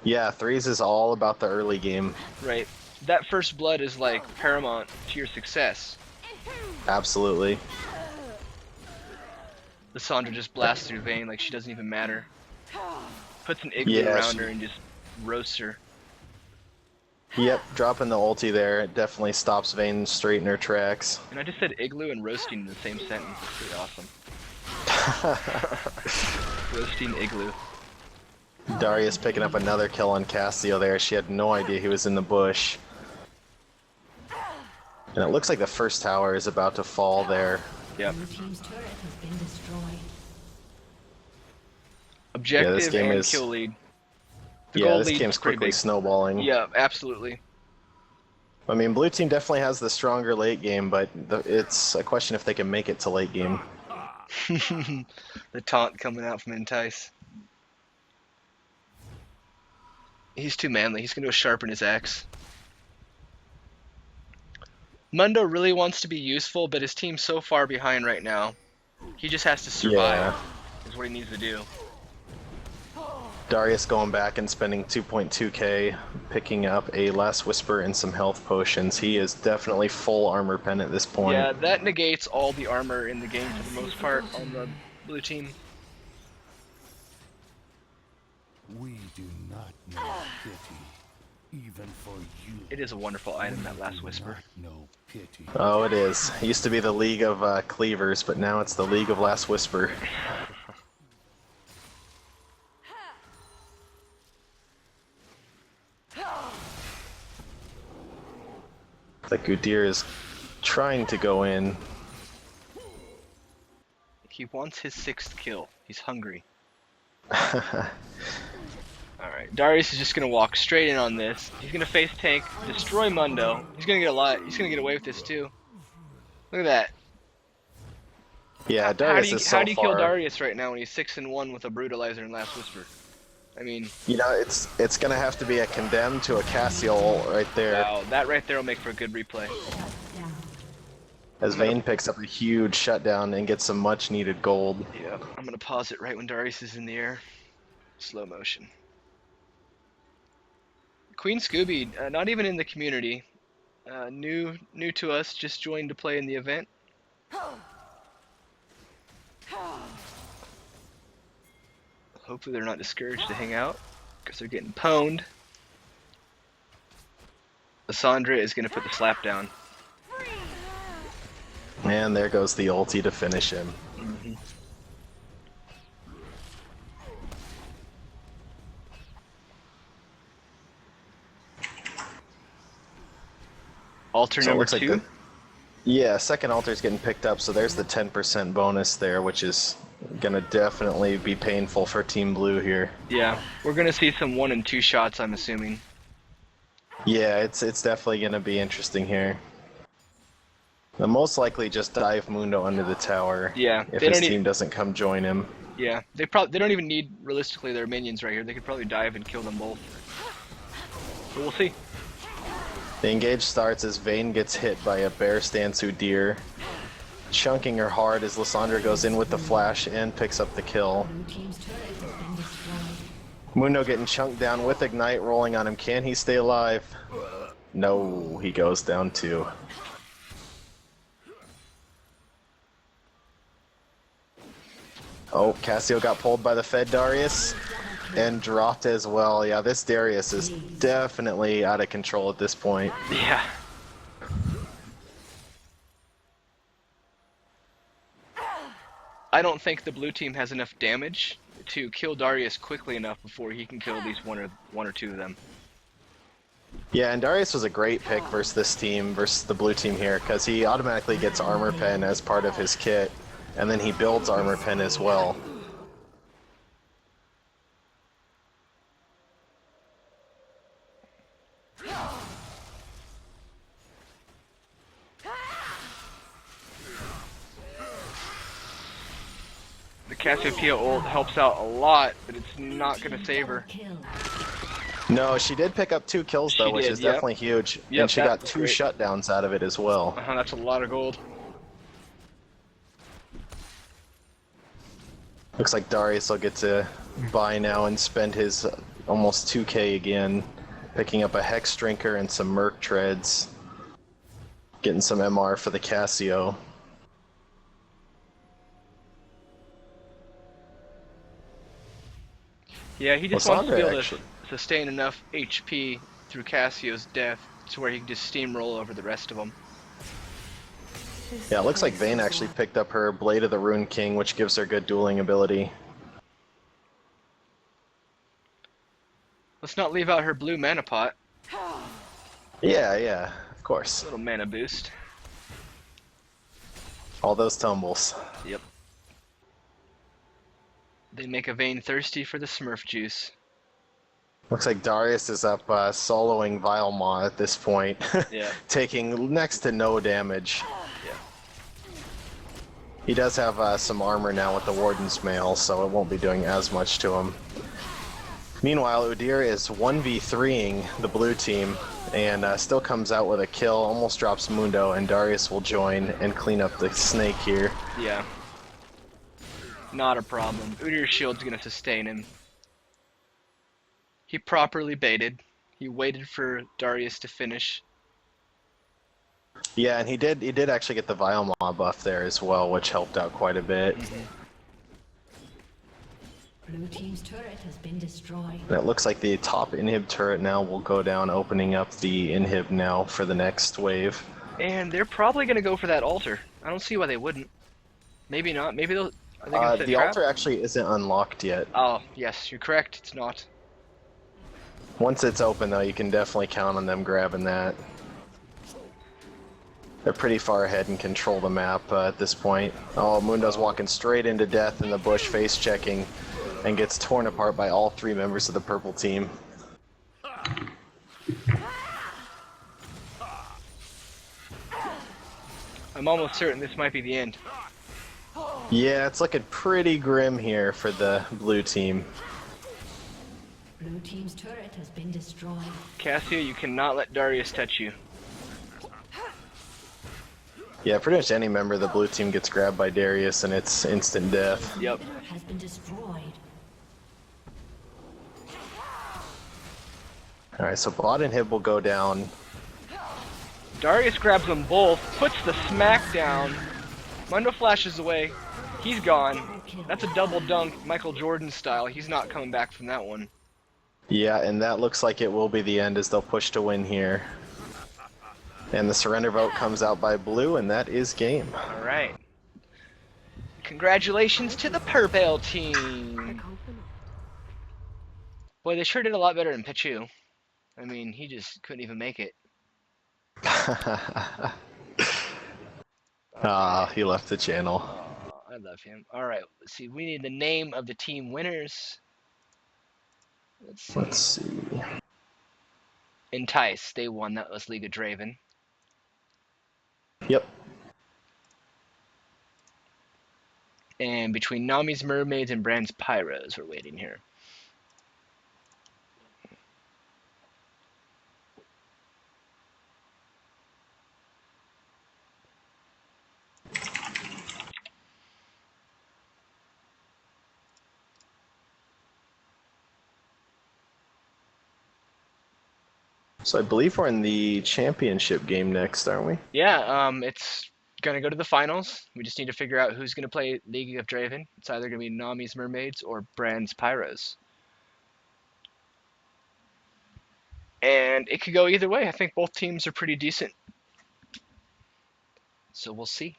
Yeah, 3s is all about the early game.
Right. That first blood is like paramount to your success.
Absolutely.
Lissandra just blasts through Vayne like she doesn't even matter. Puts an igloo around her and just roasts her.
Yep, dropping the ulti there. It definitely stops Vayne straight in her tracks.
And I just said igloo and roasting in the same sentence. It's pretty awesome. Roasting igloo.
Darius picking up another kill on Cassio there. She had no idea he was in the bush. And it looks like the first tower is about to fall there.
Yep.
Blue team's turret has been destroyed.
Objective
this game
and
is-
kill lead. The
Yeah,
gold
this
lead
game's
is pretty
quickly
big.
snowballing.
Yeah, absolutely.
I mean, blue team definitely has the stronger late game, but it's a question if they can make it to late game.
The taunt coming out from Entice. He's too manly. He's going to sharpen his axe. Mundo really wants to be useful, but his team's so far behind right now. He just has to survive. Is what he needs to do.
Darius going back and spending 2.2k, picking up a Last Whisper and some health potions. He is definitely full armor pen at this point.
Yeah, that negates all the armor in the game for the most part on the blue team.
We do not know pity, even for you.
It is a wonderful item, that Last Whisper.
No pity.
Oh, it is. It used to be the League of Cleavers, but now it's the League of Last Whisper. Like Udyr is trying to go in.
He wants his 6th kill. He's hungry. Alright, Darius is just gonna walk straight in on this. He's gonna face tank, destroy Mundo. He's gonna get a lot. He's gonna get away with this too. Look at that.
Yeah, Darius is so
how do you kill
far.
Darius right now when he's 6-1 with a Brutalizer and Last Whisper? I mean,
You know, it's gonna have to be a condemn to a Cassio ult right there.
wow, that right there will make for a good replay.
As Vayne picks up a huge shutdown and gets some much needed gold.
Yeah, I'm gonna pause it right when Darius is in the air. Slow motion. Queen Scooby, not even in the community. New to us, just joined to play in the event. Hopefully they're not discouraged to hang out, because they're getting pwned. Lissandra is going to put the slap down.
And there goes the ulti to finish him.
Altar
So it
number
looks like
2.
Yeah, second altar's getting picked up, so there's the 10% bonus there, which is gonna definitely be painful for Team Blue here.
Yeah, we're gonna see some 1 and 2 shots, I'm assuming.
Yeah, it's definitely gonna be interesting here. They'll most likely just dive Mundo under the tower.
Yeah,
if
they
his
don't
team doesn't come join him.
Yeah, they don't even need realistically their minions right here. They could probably dive and kill them both. But we'll see.
The engage starts as Vayne gets hit by a bear stance Udyr, chunking her hard as Lissandra goes in with the flash and picks up the kill.
Blue team's turret has been destroyed.
Mundo getting chunked down with Ignite rolling on him. Can he stay alive? No, he goes down too. Oh, Cassio got pulled by the Fed Darius and dropped as well. Yeah, this Darius is definitely out of control at this point.
Yeah. I don't think the blue team has enough damage to kill Darius quickly enough before he can kill at least one or two of them.
Yeah, and Darius was a great pick versus this team, versus the blue team here, because he automatically gets Armor Pen as part of his kit, and then he builds Armor Pen as well.
The Cassiopeia ult helps out a lot, but it's not going to save her.
Kill.
No, she did pick up 2 kills though,
She
which
did,
is
yep.
definitely huge.
Yep,
and she
that
got
was
2
great.
shutdowns out of it as well.
That's a lot of gold.
Looks like Darius will get to buy now and spend his almost 2k again, picking up a Hex Drinker and some Merc Treads, getting some MR for the Cassio.
Yeah, he just wants to be
Lissandra
able
actually-
to sustain enough HP through Cassio's death to where he can just steamroll over the rest of them.
Yeah, it looks like Vayne actually picked up her Blade of the Rune King, which gives her good dueling ability.
Let's not leave out her blue mana pot.
Yeah, of course.
Little mana boost.
All those tumbles.
Yep. They make a Vayne thirsty for the Smurf juice.
Looks like Darius is up soloing Vilemaw at this point,
Yeah.
taking next to no damage.
Yeah.
He does have some armor now with the Warden's Mail, so it won't be doing as much to him. Meanwhile, Udyr is 1v3ing the blue team and still comes out with a kill, almost drops Mundo, and Darius will join and clean up the snake here.
Yeah. Not a problem. Udyr's shield's gonna sustain him. He properly baited. He waited for Darius to finish.
Yeah, and he did actually get the Vilemaw buff there as well, which helped out quite a bit.
Blue team's turret has been destroyed.
And it looks like the top inhib turret now will go down, opening up the inhib now for the next wave.
And they're probably gonna go for that altar. I don't see why they wouldn't. Maybe not. Maybe they'll. Are they gonna set
The
trap?
altar actually isn't unlocked yet.
Oh, yes, you're correct. It's not.
Once it's open though, you can definitely count on them grabbing that. They're pretty far ahead and control the map at this point. Oh, Mundo's walking straight into death in the bush, face checking, and gets torn apart by all 3 members of the purple team.
I'm almost certain this might be the end.
Yeah, it's looking pretty grim here for the blue team.
Blue team's turret has been destroyed.
Cassio, you cannot let Darius touch you.
Yeah, pretty much any member of the blue team gets grabbed by Darius and it's instant death.
Yep.
Turret has been destroyed.
Alright, so bot inhib will go down.
Darius grabs them both, puts the smack down. Mundo flashes away. He's gone. That's a double dunk, Michael Jordan style. He's not coming back from that one.
Yeah, and that looks like it will be the end as they'll push to win here. And the surrender vote comes out by blue, and that is game.
All right. Congratulations to the Purple team. Boy, they sure did a lot better than Pichu. I mean, he just couldn't even make it.
He left the channel.
Oh, I love him. All right, let's see. We need the name of the team winners.
Let's see.
Entice, they won. That was League of Draven.
Yep.
And between Nami's Mermaids and Brand's Pyros, we're waiting here.
So I believe we're in the championship game next, aren't we?
Yeah, it's gonna go to the finals. We just need to figure out who's gonna play League of Draven. It's either gonna be Nami's Mermaids or Brand's Pyros. And it could go either way. I think both teams are pretty decent. So we'll see.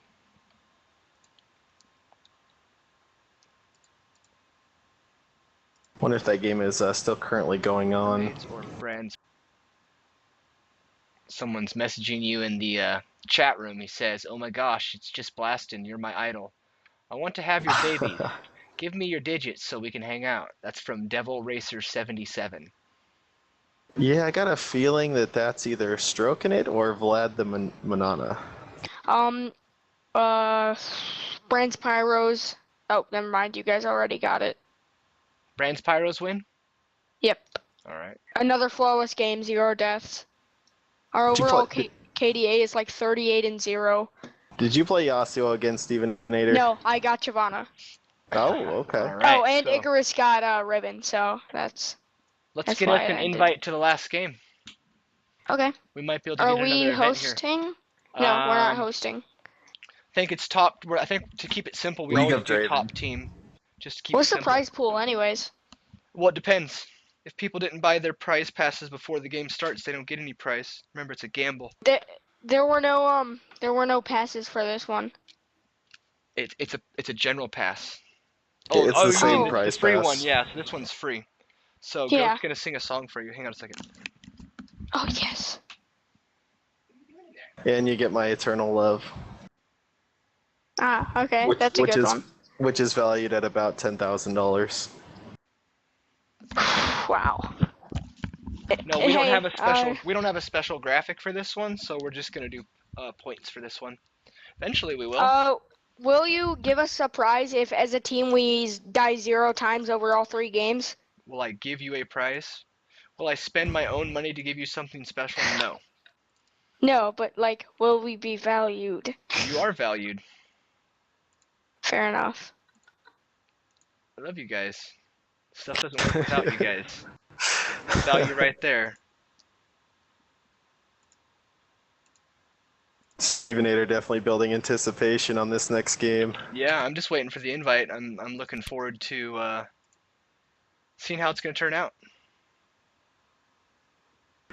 Wonder if that game is still currently going on.
Mermaids or Brand's. Someone's messaging you in the chat room. He says, "Oh my gosh, it's just Blastin'. You're my idol. I want to have your babies. Give me your digits so we can hang out." That's from Devil Racer 77.
Yeah, I got a feeling that that's either Stroking It or Vlad the Manana.
Brand's Pyros. Oh, never mind. You guys already got it.
Brand's Pyros win?
Yep.
All right.
Another flawless game, 0 deaths. Our
Did you
overall
play-
KDA is like 38-0.
Did you play Yasuo against Steven Nader?
No, I got Chavana.
Oh, okay.
All right.
Oh, and
so
Icarus got Ribbon, so that's
let's get
why
us
it
an
ended.
invite to the last game.
okay.
We might be able to
Are
get
we
another event here.
hosting? No, we're not
Um,
hosting.
I think it's top. I think to keep it simple, we
League
always
of
do
Draven.
top team. Just to keep
What's
it
the
simple.
prize pool, anyways?
Well, it depends. If people didn't buy their prize passes before the game starts, they don't get any prize. Remember, it's a gamble.
There were no passes for this one.
It's a general pass.
It's the
you
same
mean
prize
the free
pass.
one? Yeah, so this one's free. So
Yeah.
Goat's gonna sing a song for you. Hang on a second.
Oh yes.
And you get my eternal love,
Ah, okay, that's a good
is
one.
which is valued at about $10,000.
Wow.
No, we don't
Hey,
have a special. We don't have a special graphic for this one, so we're just gonna do points for this one. Eventually, we will.
Will you give us a prize if, as a team, we die 0 times over all 3 games?
Will I give you a prize? Will I spend my own money to give you something special? No.
No, but like, will we be valued?
You are valued.
Fair enough.
I love you guys. Stuff doesn't work without you guys. Value right there.
Steven Nader definitely building anticipation on this next game.
Yeah, I'm just waiting for the invite. I'm looking forward to seeing how it's gonna turn out.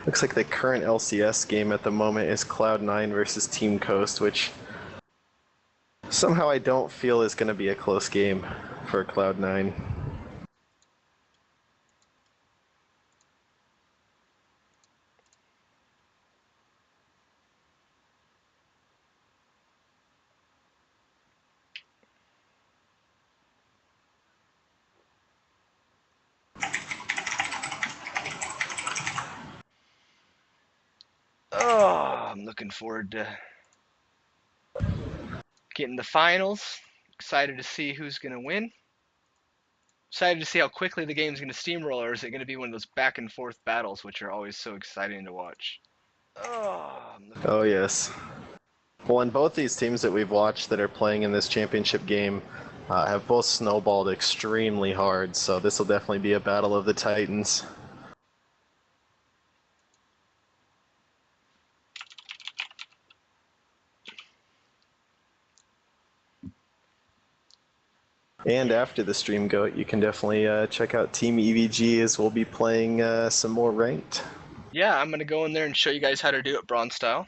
Looks like the current LCS game at the moment is Cloud9 versus Team Coast, which somehow I don't feel is going to be a close game for Cloud9.
Oh, I'm looking forward to getting the finals. Excited to see who's gonna win. Excited to see how quickly the game's gonna steamroll, or is it gonna be one of those back and forth battles, which are always so exciting to watch?
Oh, yes. Well, and both these teams that we've watched that are playing in this championship game have both snowballed extremely hard, so this will definitely be a battle of the Titans. And after the stream goat, you can definitely check out Team EVG as we'll be playing some more ranked.
Yeah, I'm gonna go in there and show you guys how to do it bronze style.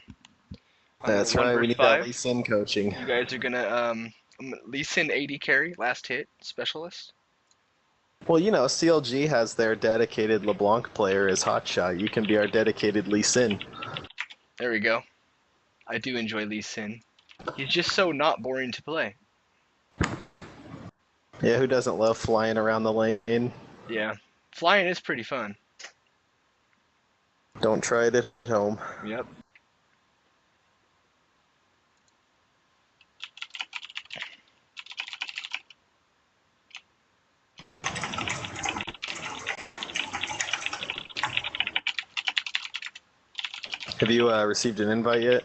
I'm
That's
gonna 1
right. We
versus
need that
5.
Lee Sin coaching.
You guys are gonna Lee Sin AD carry, last hit, specialist.
Well, you know, CLG has their dedicated LeBlanc player as Hotshot. You can be our dedicated Lee Sin.
There we go. I do enjoy Lee Sin. He's just so not boring to play.
Yeah, who doesn't love flying around the lane?
Yeah. Flying is pretty fun.
Don't try it at home.
Yep.
Have you received an invite yet?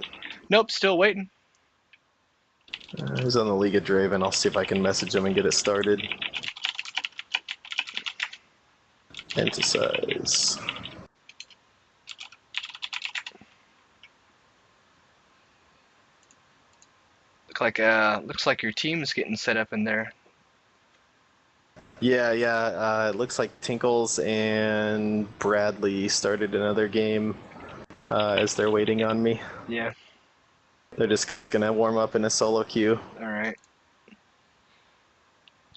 Nope, still waiting.
Who's on the League of Draven? I'll see if I can message him and get it started. Emphasize.
Looks like your team's getting set up in there.
Yeah. It looks like Tinkles and Bradley started another game as they're waiting on me.
Yeah.
They're just gonna warm up in a solo queue.
Alright.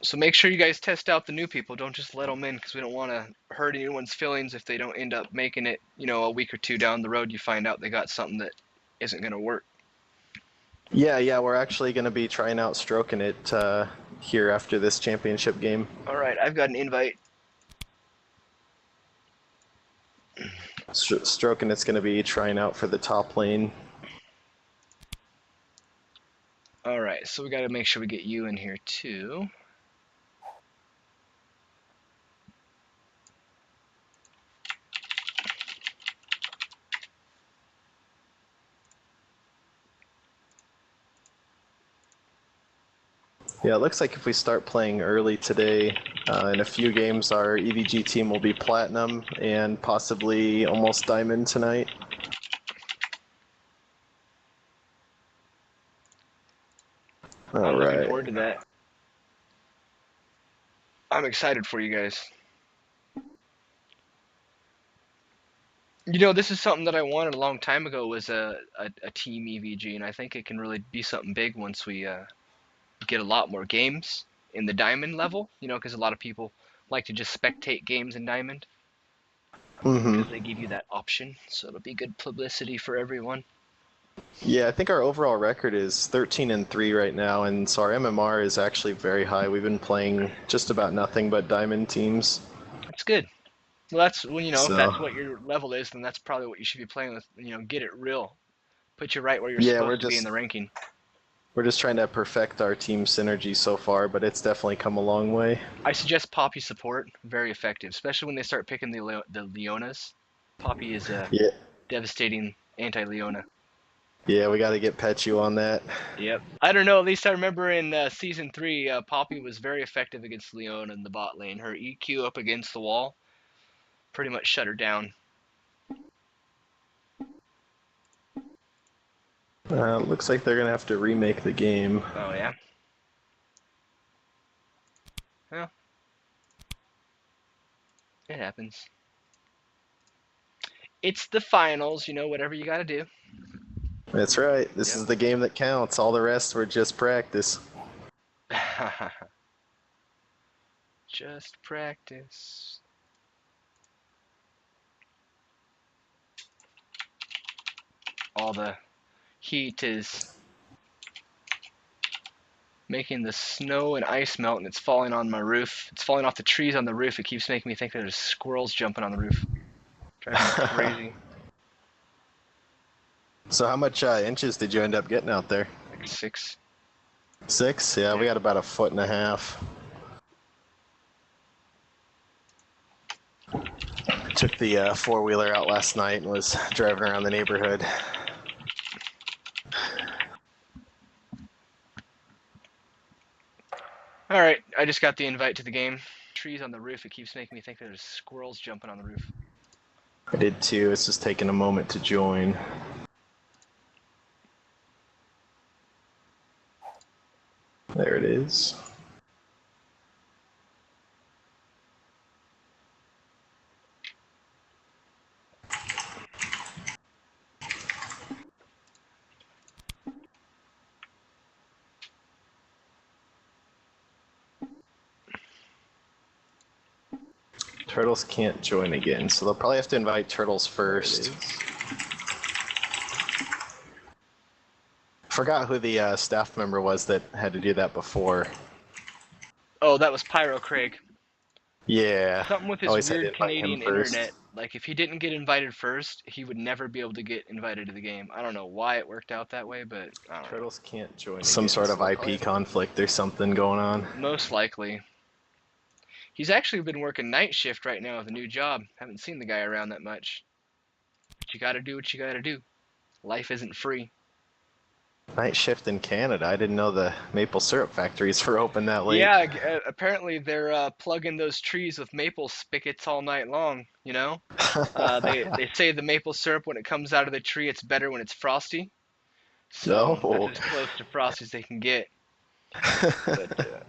So make sure you guys test out the new people. Don't just let them in, because we don't want to hurt anyone's feelings if they don't end up making it, a week or two down the road. You find out they got something that isn't going to work.
Yeah, we're actually gonna be trying out Stroking It here after this championship game.
Alright, I've got an invite.
Stroking It's gonna be trying out for the top lane.
Alright, so we got to make sure we get you in here too.
Yeah, it looks like if we start playing early today, in a few games, our EVG team will be Platinum and possibly almost Diamond tonight.
I'm looking
Alright.
forward to that. I'm excited for you guys. This is something that I wanted a long time ago, was a team EVG, and I think it can really be something big once we get a lot more games in the Diamond level, because a lot of people like to just spectate games in Diamond, because they give you that option, so it'll be good publicity for everyone.
Yeah, I think our overall record is 13-3 right now, and so our MMR is actually very high. We've been playing just about nothing but Diamond teams.
That's good. Well, that's when if
So-
that's what your level is, then that's probably what you should be playing with. Get it real, put you right where you're
Yeah,
supposed to be in the ranking.
We're just trying to perfect our team synergy so far, but it's definitely come a long way.
I suggest Poppy support, very effective, especially when they start picking the Leonas. Poppy is a
Yeah,
devastating anti-Leona.
yeah, we got to get Petu on that.
Yep. I don't know, at least I remember in Season 3, Poppy was very effective against Leona in the bot lane. Her EQ up against the wall pretty much shut her down.
Looks like they're going to have to remake the game.
Oh, yeah? Well, it happens. It's the finals, whatever you gotta do.
That's right. This
Yep.
is the game that counts. All the rest were just practice.
Just practice. All the heat is making the snow and ice melt, and it's falling on my roof. It's falling off the trees on the roof. It keeps making me think there's squirrels jumping on the roof. Driving me crazy.
So how much inches did you end up getting out there?
Like 6.
6? Yeah, we got about 1.5 feet. Took the four-wheeler out last night and was driving around the neighborhood.
Alright, I just got the invite to the game. Trees on the roof, it keeps making me think there's squirrels jumping on the roof.
I did too. It's just taking a moment to join. There it is. Turtles can't join again, so they'll probably have to invite Turtles first. Forgot who the staff member was that had to do that before.
Oh, that was Pyro Craig.
Yeah.
Something with his
Always had to
weird
invite him
Canadian
first.
internet. Like, if he didn't get invited first, he would never be able to get invited to the game. I don't know why it worked out that way, but I don't know.
Turtles can't join Some sort of IP conflict or something going on.
Most likely. He's actually been working night shift right now with a new job. Haven't seen the guy around that much. But you gotta do what you gotta do. Life isn't free.
Night shift in Canada. I didn't know the maple syrup factories were open that late.
Yeah, apparently they're plugging those trees with maple spigots all night long, you know? They say the maple syrup, when it comes out of the tree, it's better when it's frosty. So
No.
that's as close to frosty as they can get. But,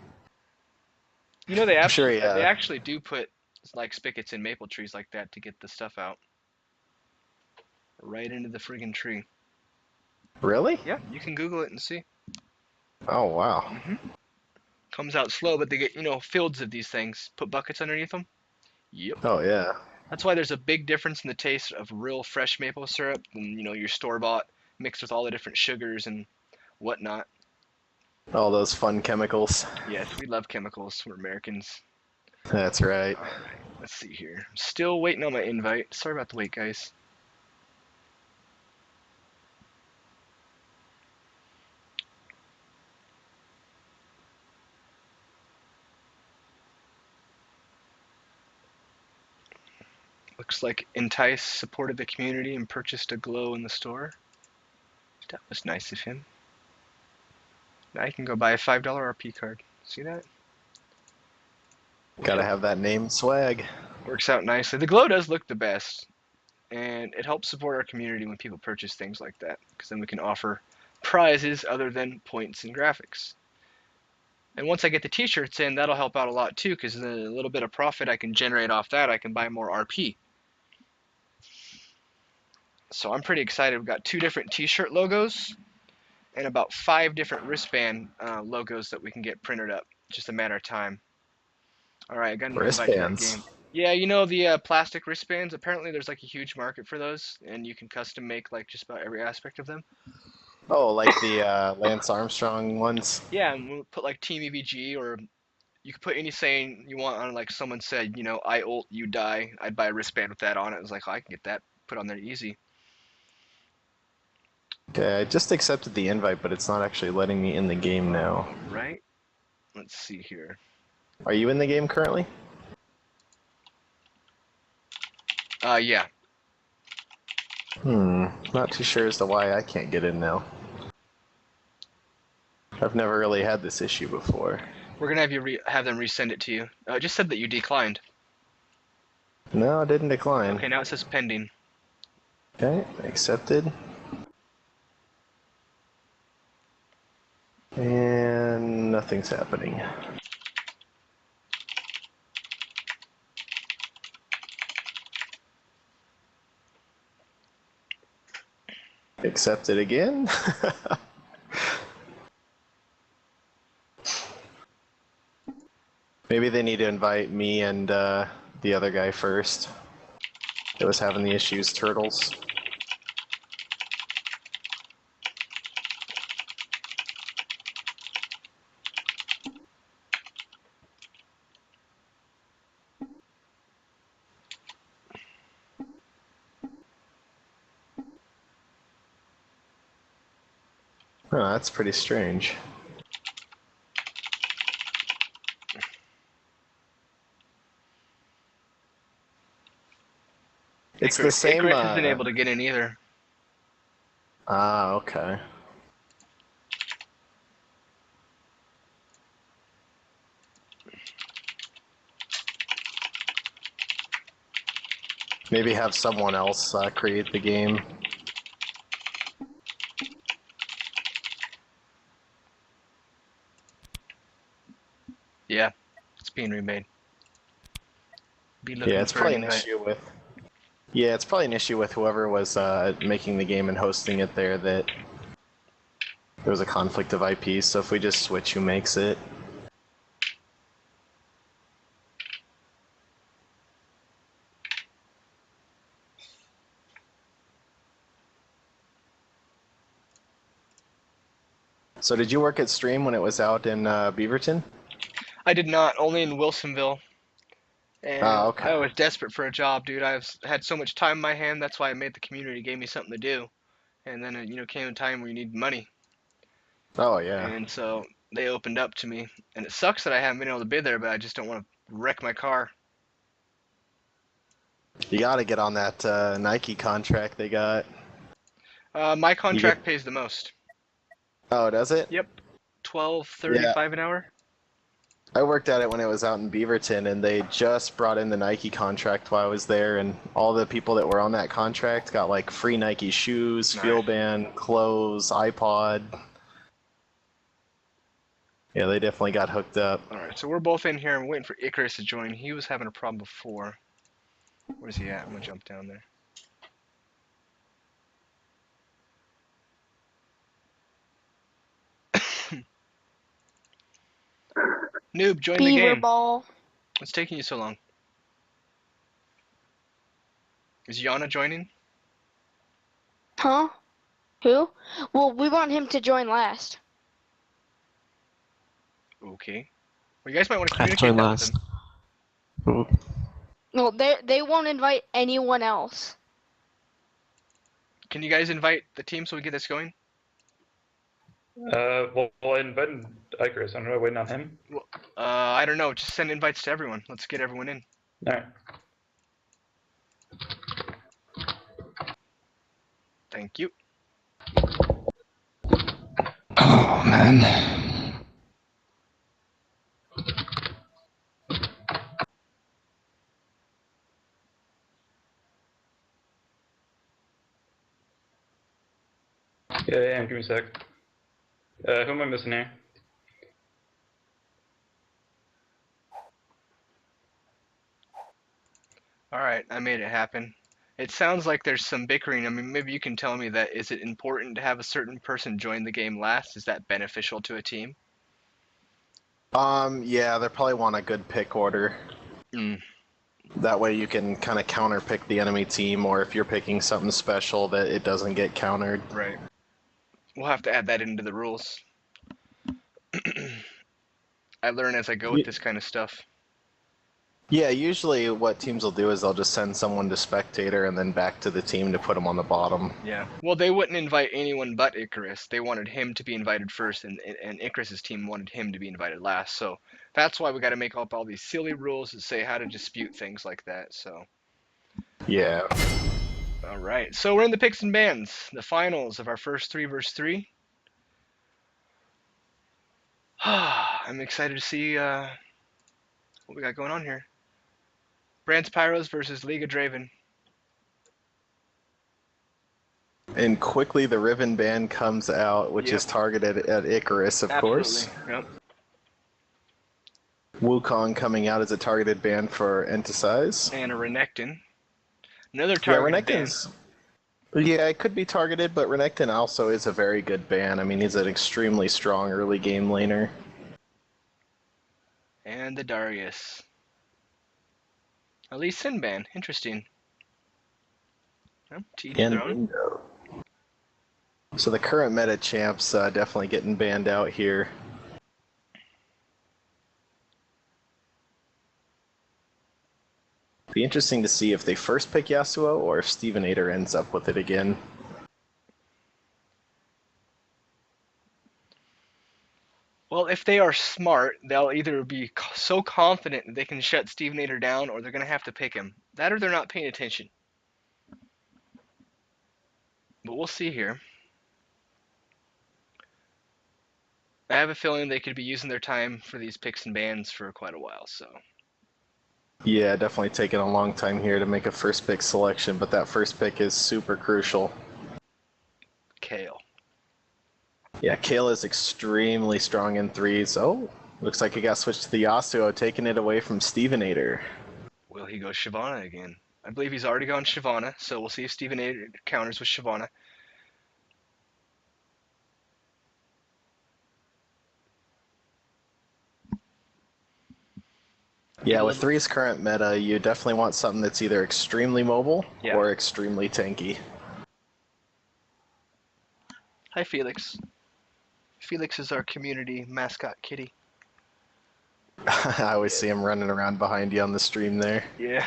you know, they actually do put like spigots in maple trees like that to get the stuff out. Right into the friggin' tree.
Really?
Yeah, you can Google it and see.
Oh, wow.
Comes out slow, but they get, you know, fields of these things. Put buckets underneath them. Yep.
Oh, yeah.
That's why there's a big difference in the taste of real fresh maple syrup than, you know, your store-bought mixed with all the different sugars and whatnot.
All those fun chemicals.
Yes, we love chemicals. We're Americans.
That's right.
All right, let's see here. Still waiting on my invite. Sorry about the wait, guys. Looks like Entice supported the community and purchased a glow in the store. That was nice of him. Now you can go buy a $5 RP card. See that?
Gotta have that name swag.
Works out nicely. The glow does look the best, and it helps support our community when people purchase things like that, because then we can offer prizes other than points and graphics. And once I get the t-shirts in, that'll help out a lot too, because the little bit of profit I can generate off that, I can buy more RP. So I'm pretty excited. We've got 2 different t-shirt logos and about 5 different wristband logos that we can get printed up. Just a matter of time. All right, I got an invite to that
Wristbands.
game. Yeah, you know the plastic wristbands? Apparently there's like a huge market for those, and you can custom make like just about every aspect of them.
Oh, like the Lance Armstrong ones?
Yeah, and we'll put like Team EVG, or you could put any saying you want on, like someone said, you know, I ult, you die. I'd buy a wristband with that on it. I was like, oh, I can get that put on there easy.
Okay, I just accepted the invite, but it's not actually letting me in the game now.
Right? Let's see here.
Are you in the game currently?
Yeah.
Not too sure as to why I can't get in now. I've never really had this issue before.
We're gonna have you have them resend it to you. It just said that you declined.
No, I didn't decline.
Okay, now it says pending.
Okay, accepted. And nothing's happening. Accepted again. Maybe they need to invite me and the other guy first. That was having the issues, Turtles. Oh, that's pretty strange. It's the same.
Icarus isn't able to get in either.
Ah, okay. Maybe have someone else create the game.
Yeah, it's being remade. Be looking
Yeah, it's
for
probably
an
an
invite.
issue with. Yeah, it's probably an issue with whoever was making the game and hosting it there, that there was a conflict of IP. So if we just switch who makes it. So did you work at Stream when it was out in Beaverton?
I did not, only in Wilsonville. And
Oh, okay.
I was desperate for a job, dude. I've had so much time in my hand. That's why I made the community, gave me something to do. And then, came a time where you need money.
Oh, yeah.
And so they opened up to me. And it sucks that I haven't been able to be there, but I just don't want to wreck my car.
You got to get on that Nike contract they got.
My contract pays the most.
Oh, does it?
Yep. $12.35 an hour.
I worked at it when it was out in Beaverton, and they just brought in the Nike contract while I was there, and all the people that were on that contract got like free Nike shoes,
Nice.
field band, clothes, iPod. Yeah, they definitely got hooked up.
Alright, so we're both in here. I'm waiting for Icarus to join. He was having a problem before. Where's he at? I'm gonna jump down there. Noob, join the
Beaver
game.
ball.
What's taking you so long? Is Yana joining?
Huh? Who? Well, we want him to join last.
Okay. Well, you guys might want to
I
communicate
joined
that
last.
with him.
Well, they won't invite anyone else.
Can you guys invite the team so we get this going?
Well, I invited Icarus. I'm waiting on him.
I don't know. Just send invites to everyone. Let's get everyone in.
Alright.
Thank you.
Oh, man.
Yeah, give me a sec. Who am I missing here?
Alright, I made it happen. It sounds like there's some bickering. I mean, maybe you can tell me that. Is it important to have a certain person join the game last? Is that beneficial to a team?
Yeah, they probably want a good pick order.
Hmm.
That way you can kind of counter pick the enemy team, or if you're picking something special that it doesn't get countered.
Right. We'll have to add that into the rules. I learn as I go with this kind of stuff.
Yeah, usually what teams will do is they'll just send someone to spectator and then back to the team to put them on the bottom.
Yeah. Well, they wouldn't invite anyone but Icarus. They wanted him to be invited first, and Icarus's team wanted him to be invited last. So that's why we got to make up all these silly rules that say how to dispute things like that. So.
Yeah.
All right. So we're in the picks and bans, the finals of our first 3 versus 3. I'm excited to see what we got going on here. Brand's Pyros versus League of Draven.
And quickly the Riven ban comes out, which is targeted at Icarus, of course.
Yep.
Wukong coming out as a targeted ban for Entisize.
And a Renekton. Another targeted ban.
Yeah, it could be targeted, but Renekton also is a very good ban. I mean, he's an extremely strong early game laner.
And the Darius. At least Sin ban. Interesting. Well, to each their own.
So the current meta champs definitely getting banned out here. Be interesting to see if they first pick Yasuo or if Stevenator ends up with it again.
Well, if they are smart, they'll either be so confident that they can shut Stevenator down, or they're going to have to pick him. That or they're not paying attention. But we'll see here. I have a feeling they could be using their time for these picks and bans for quite a while, so.
Yeah, definitely taking a long time here to make a first pick selection, but that first pick is super crucial.
Kale.
Yeah, Kale is extremely strong in threes. Oh, looks like he got switched to the Yasuo, taking it away from Stevenator.
Will he go Shyvana again? I believe he's already gone Shyvana, so we'll see if Stevenator counters with Shyvana.
Yeah, with three's current meta, you definitely want something that's either extremely mobile or extremely tanky.
Hi, Felix. Felix is our community mascot kitty.
I always see him running around behind you on the stream there.
Yeah.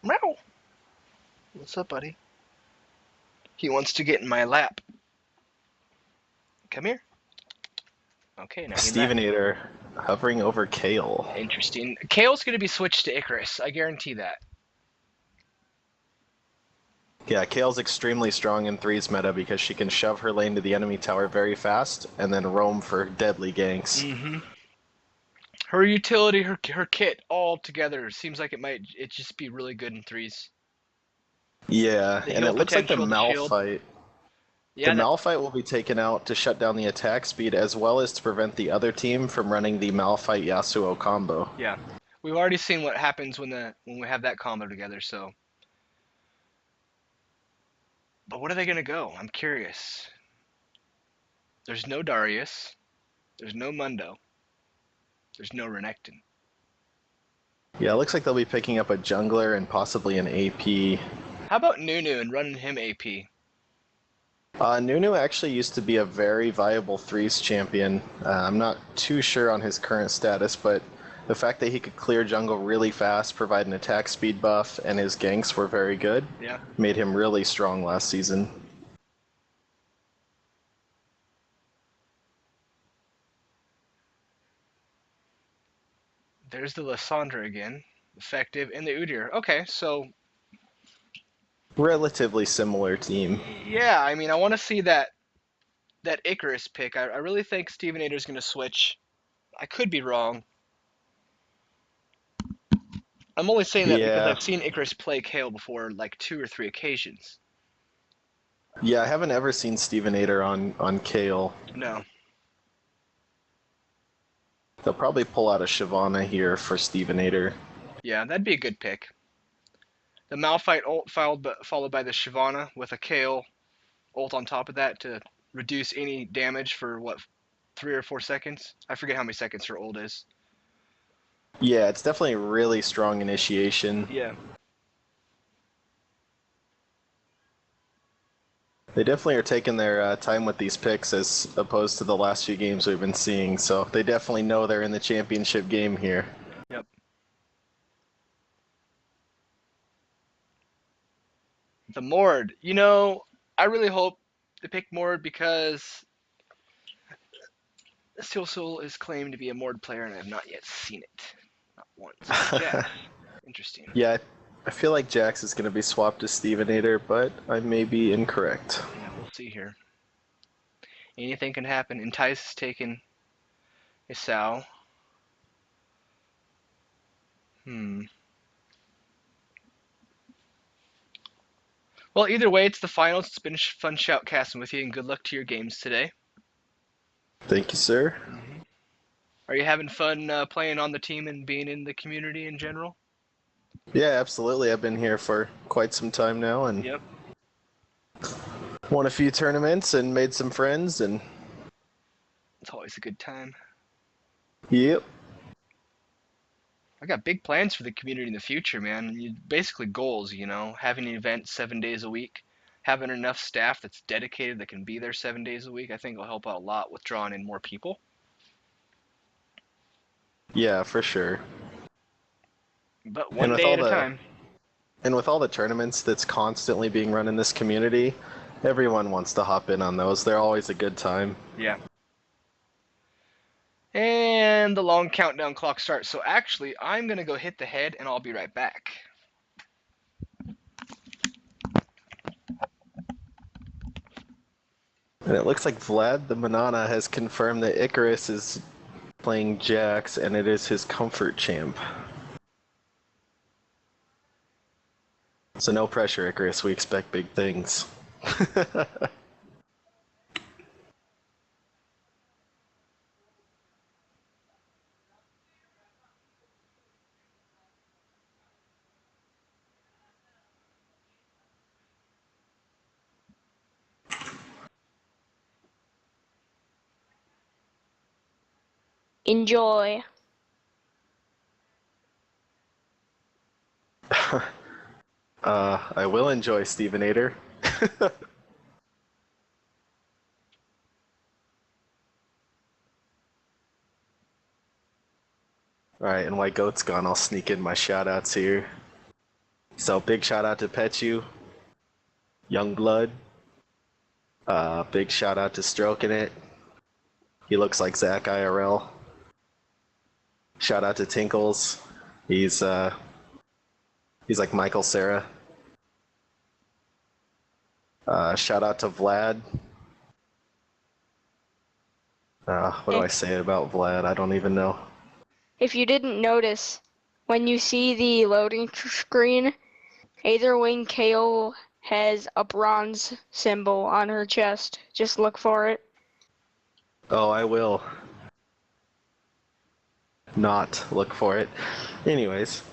Meow. What's up, buddy? He wants to get in my lap. Come here. Okay, now he's back.
Stevenator hovering over Kale.
Interesting. Kale's going to be switched to Icarus. I guarantee that.
Yeah, Kale's extremely strong in threes meta because she can shove her lane to the enemy tower very fast and then roam for deadly ganks.
Mm-hmm. Her utility, her kit, all together seems like it just be really good in threes.
Yeah,
The
and
heal
it looks like the
potential, the shield.
Malphite.
Yeah,
The Malphite will be taken out to shut down the attack speed as well as to prevent the other team from running the Malphite Yasuo combo.
yeah. We've already seen what happens when we have that combo together. So, but what are they gonna go? I'm curious. There's no Darius. There's no Mundo. There's no Renekton.
Yeah, it looks like they'll be picking up a jungler and possibly an AP.
How about Nunu and running him AP?
Nunu actually used to be a very viable threes champion. I'm not too sure on his current status, but the fact that he could clear jungle really fast, provide an attack speed buff, and his ganks were very good,
Yeah.
made him really strong last season.
There's the Lissandra again. Effective. And the Udyr. Okay, so
Relatively similar team.
yeah, I mean, I want to see that Icarus pick. I really think Stevenator's going to switch. I could be wrong. I'm only saying that because
Yeah.
I've seen Icarus play Kale before, like 2 or 3 occasions.
Yeah, I haven't ever seen Stevenator on Kale.
No.
They'll probably pull out a Shyvana here for Stevenator.
Yeah, that'd be a good pick. The Malphite ult followed by the Shyvana with a Kale ult on top of that to reduce any damage for, what, 3 or 4 seconds? I forget how many seconds her ult is.
Yeah, it's definitely a really strong initiation.
Yeah.
They definitely are taking their time with these picks as opposed to the last few games we've been seeing, so they definitely know they're in the championship game here.
Yep. The Mord. You know, I really hope they pick Mord because Steel Soul is claimed to be a Mord player and I have not yet seen it. Not once. Jax. Interesting.
Yeah, I feel like Jax is going to be swapped to Stevenator, but I may be incorrect.
Yeah, we'll see here. Anything can happen. Entice is taking Isao. Well, either way, it's the finals. It's been fun shoutcasting with you, and good luck to your games today.
Thank you, sir.
Are you having fun playing on the team and being in the community in general?
Yeah, absolutely. I've been here for quite some time now and
Yep.
won a few tournaments and made some friends and
It's always a good time.
yep.
I got big plans for the community in the future, man. Basically goals, you know, having an event 7 days a week, having enough staff that's dedicated that can be there 7 days a week. I think will help out a lot with drawing in more people.
Yeah, for sure.
But one
with
day
all
at a
the-
time.
And with all the tournaments that's constantly being run in this community, everyone wants to hop in on those. They're always a good time.
Yeah. And the long countdown clock starts. So actually, I'm going to go hit the head and I'll be right back.
And it looks like Vlad the Manana has confirmed that Icarus is playing Jax and it is his comfort champ. So no pressure, Icarus. We expect big things.
Enjoy.
I will enjoy Stevenator. Alright, and while Goat's gone, I'll sneak in my shoutouts here. So big shout out to Pechu, Youngblood. Big shout out to Stroking It. He looks like Zach IRL. Shout out to Tinkles. He's like Michael Sarah. Shout out to Vlad. What do I say about Vlad? I don't even know.
If you didn't notice, when you see the loading screen, Aetherwing Kale has a bronze symbol on her chest. Just look for it.
Oh, I will not look for it. Anyways.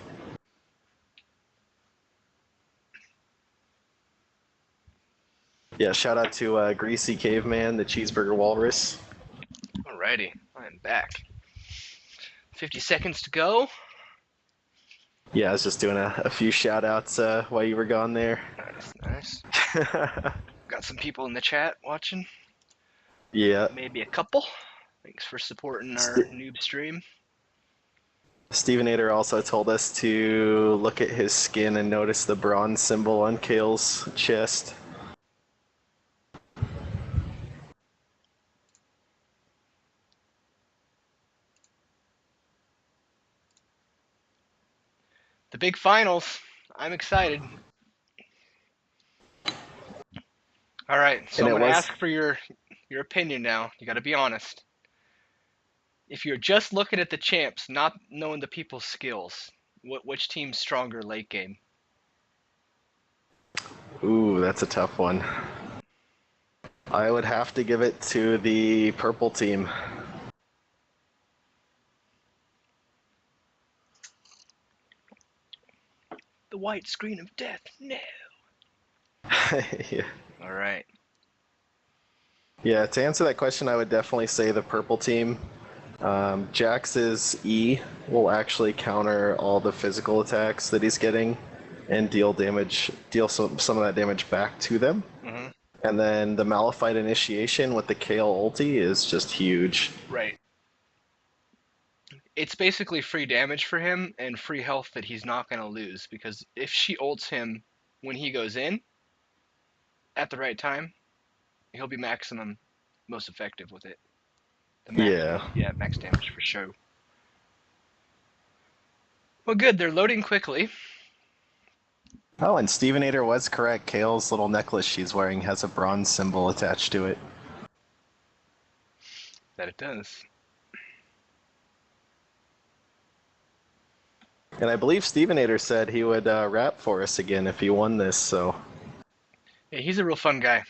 Yeah, shout out to Greasy Caveman, the Cheeseburger Walrus.
Alrighty, I'm back. 50 seconds to go.
Yeah, I was just doing a few shout outs while you were gone there.
Nice. Got some people in the chat watching.
Yeah.
Maybe a couple. Thanks for supporting our noob stream.
Stevenator also told us to look at his skin and notice the bronze symbol on Kale's chest.
The big finals. I'm excited. All right, so I'm going to ask for your opinion now. You got to be honest. If you're just looking at the champs, not knowing the people's skills, which team's stronger late game?
Ooh, that's a tough one. I would have to give it to the purple team.
The white screen of death. No.
Yeah.
All right.
Yeah, to answer that question, I would definitely say the purple team. Jax's E will actually counter all the physical attacks that he's getting and deal some of that damage back to them.
Mm-hmm.
And then the Malphite initiation with the Kale ulti is just huge.
Right. It's basically free damage for him and free health that he's not going to lose, because if she ults him when he goes in at the right time, he'll be maximum most effective with it.
Yeah,
max damage for sure. Well, good. They're loading quickly.
Oh, and Stevenator was correct. Kale's little necklace she's wearing has a bronze symbol attached to it.
That it does.
And I believe Stevenator said he would rap for us again if he won this, so...
Yeah, he's a real fun guy.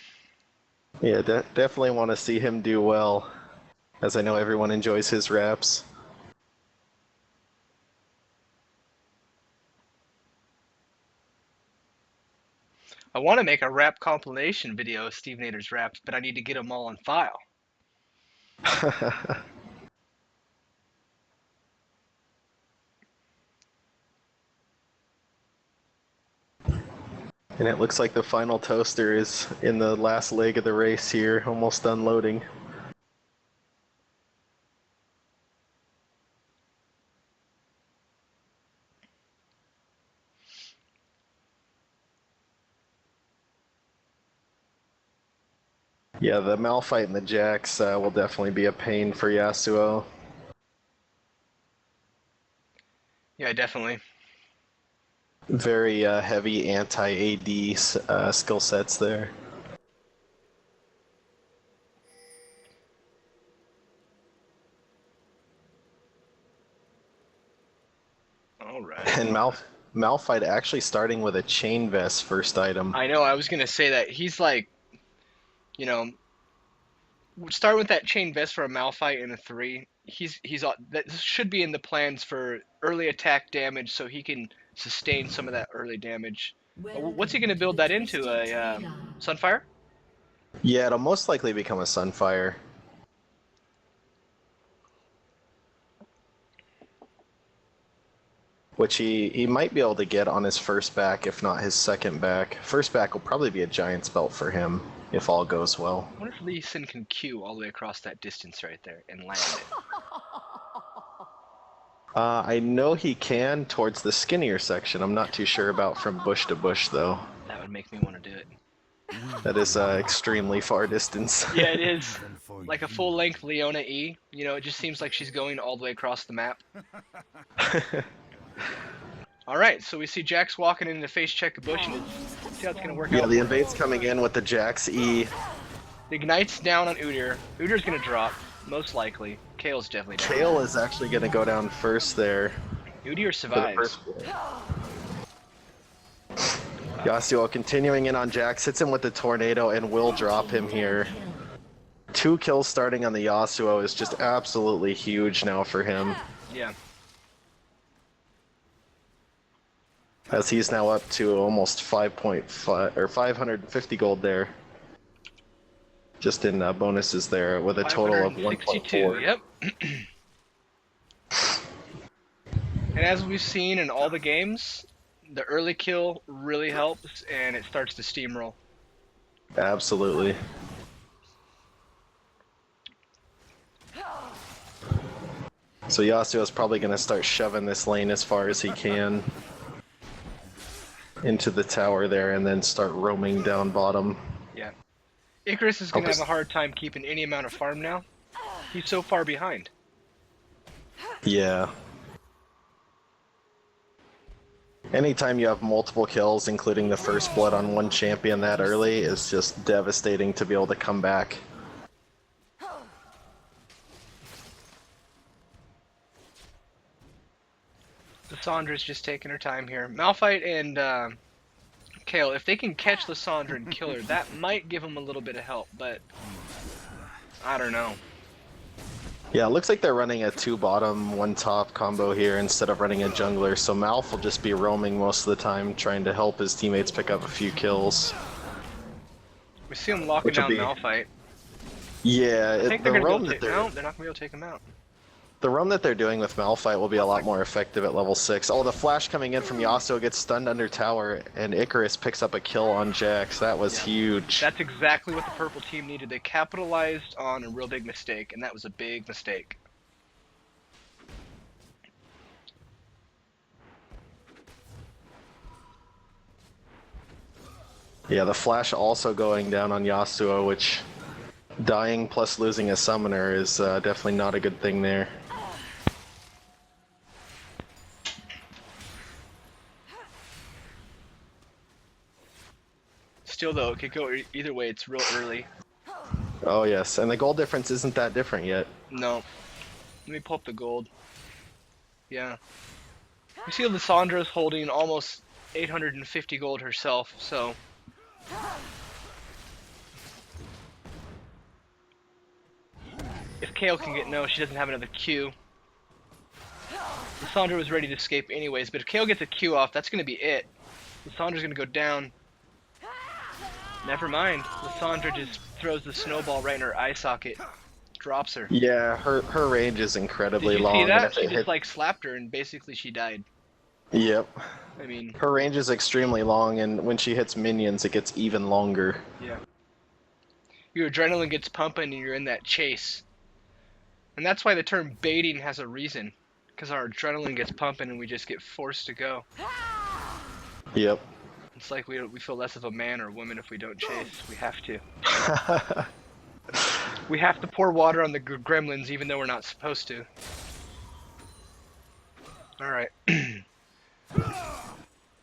Yeah, definitely want to see him do well, as I know everyone enjoys his raps.
I want to make a rap compilation video of Steve Nader's raps, but I need to get them all on file.
And it looks like the final toaster is in the last leg of the race here, almost unloading. Yeah, the Malphite and the Jax will definitely be a pain for Yasuo.
Yeah, definitely.
Very heavy anti-AD skill sets there.
All right.
And Malphite actually starting with a chain vest first item.
I know, I was going to say that. He's like, you know, start with that chain vest for a Malphite in a 3. That should be in the plans for early attack damage, so he can sustain some of that early damage. What's he going to build that into? A Sunfire?
Yeah, it'll most likely become a Sunfire. Which he might be able to get on his first back, if not his second back. First back will probably be a Giant's Belt for him, if all goes well.
I wonder if Lee Sin can Q all the way across that distance right there and land it.
I know he can towards the skinnier section. I'm not too sure about from bush to bush, though.
That would make me want to do it.
That is extremely far distance.
Yeah, it is.
Even for
Like a
you.
full-length Leona E. You know, it just seems like she's going all the way across the map. Alright, so we see Jax walking in to face check a bush, and see how it's going to work
Yeah,
out.
the invade's coming in with the Jax E.
The Ignite's down on Udyr. Udyr's going to drop, most likely. Kale's definitely down.
Kale is actually going to go down first there.
Udyr
For the
survives.
first play. Yasuo continuing in on Jax, hits him with the tornado and will drop him here. 2 kills starting on the Yasuo is just absolutely huge now for him,
Yeah.
as he's now up to almost 5.5 or 550 gold there. Just in bonuses there with a total of
562,
1.4.
yep. And as we've seen in all the games, the early kill really helps, and it starts to steamroll.
Absolutely. So Yasuo is probably going to start shoving this lane as far as he can into the tower there, and then start roaming down bottom.
Yeah. Icarus is going to have a hard time keeping any amount of farm now. He's so far behind.
Yeah. Anytime you have multiple kills, including the first blood on one champion that early, is just devastating to be able to come back.
Lissandra's just taking her time here. Malphite and Kale, if they can catch Lissandra and kill her, that might give them a little bit of help, but I don't know.
Yeah, it looks like they're running a 2 bottom, 1 top combo here instead of running a jungler, so Malph will just be roaming most of the time, trying to help his teammates pick up a few kills.
We see him locking
Which will
down
be-
Malphite.
Yeah,
I think
the
they're
roam
going to
that
take
they're
No, they're not going to be able to take him out.
the roam that they're doing with Malphite will be a lot more effective at level 6. Oh, the flash coming in from Yasuo gets stunned under tower, and Icarus picks up a kill on Jax. That was huge.
That's exactly what the purple team needed. They capitalized on a real big mistake, and that was a big mistake.
Yeah, the flash also going down on Yasuo, which dying plus losing a summoner is definitely not a good thing there.
Still, though, it could go either way. It's real early.
Oh yes, and the gold difference isn't that different yet.
No. Let me pull up the gold. Yeah. You see Lissandra's holding almost 850 gold herself, so... If Kale can get no, she doesn't have another Q. Lissandra was ready to escape anyways, but if Kale gets a Q off, that's going to be it. Lissandra's going to go down. Never mind. Lissandra just throws the snowball right in her eye socket. Drops her.
Yeah, her range is incredibly
Did you
long.
see
and
that?
if
She
it
just
hit-
like slapped her and basically she died.
Yep.
I mean,
Her range is extremely long, and when she hits minions, it gets even longer.
yeah. Your adrenaline gets pumping and you're in that chase. And that's why the term baiting has a reason. Because our adrenaline gets pumping and we just get forced to go.
Yep.
It's like we feel less of a man or woman if we don't chase. We have to. We have to pour water on the gremlins even though we're not supposed to. Alright.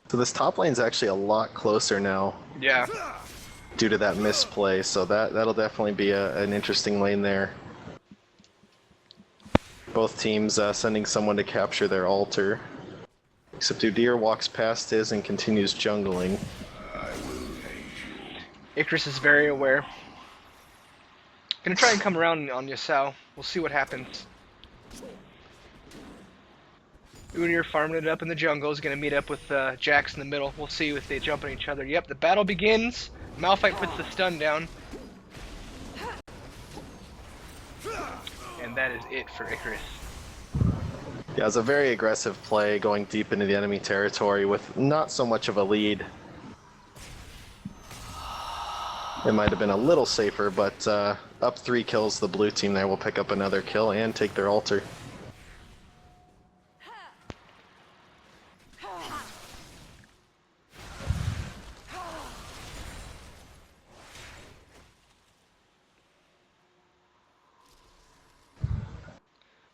So this top lane's actually a lot closer now
Yeah.
due to that misplay, so that'll definitely be an interesting lane there. Both teams sending someone to capture their altar. Except Udyr walks past his and continues jungling.
Icarus is very aware. Gonna try and come around on Yasuo. We'll see what happens. Udyr farming it up in the jungle is gonna meet up with Jax in the middle. We'll see if they jump on each other. Yep, the battle begins. Malphite puts the stun down. And that is it for Icarus.
Yeah, it's a very aggressive play going deep into the enemy territory with not so much of a lead. It might have been a little safer, but up 3 kills, the blue team there will pick up another kill and take their altar.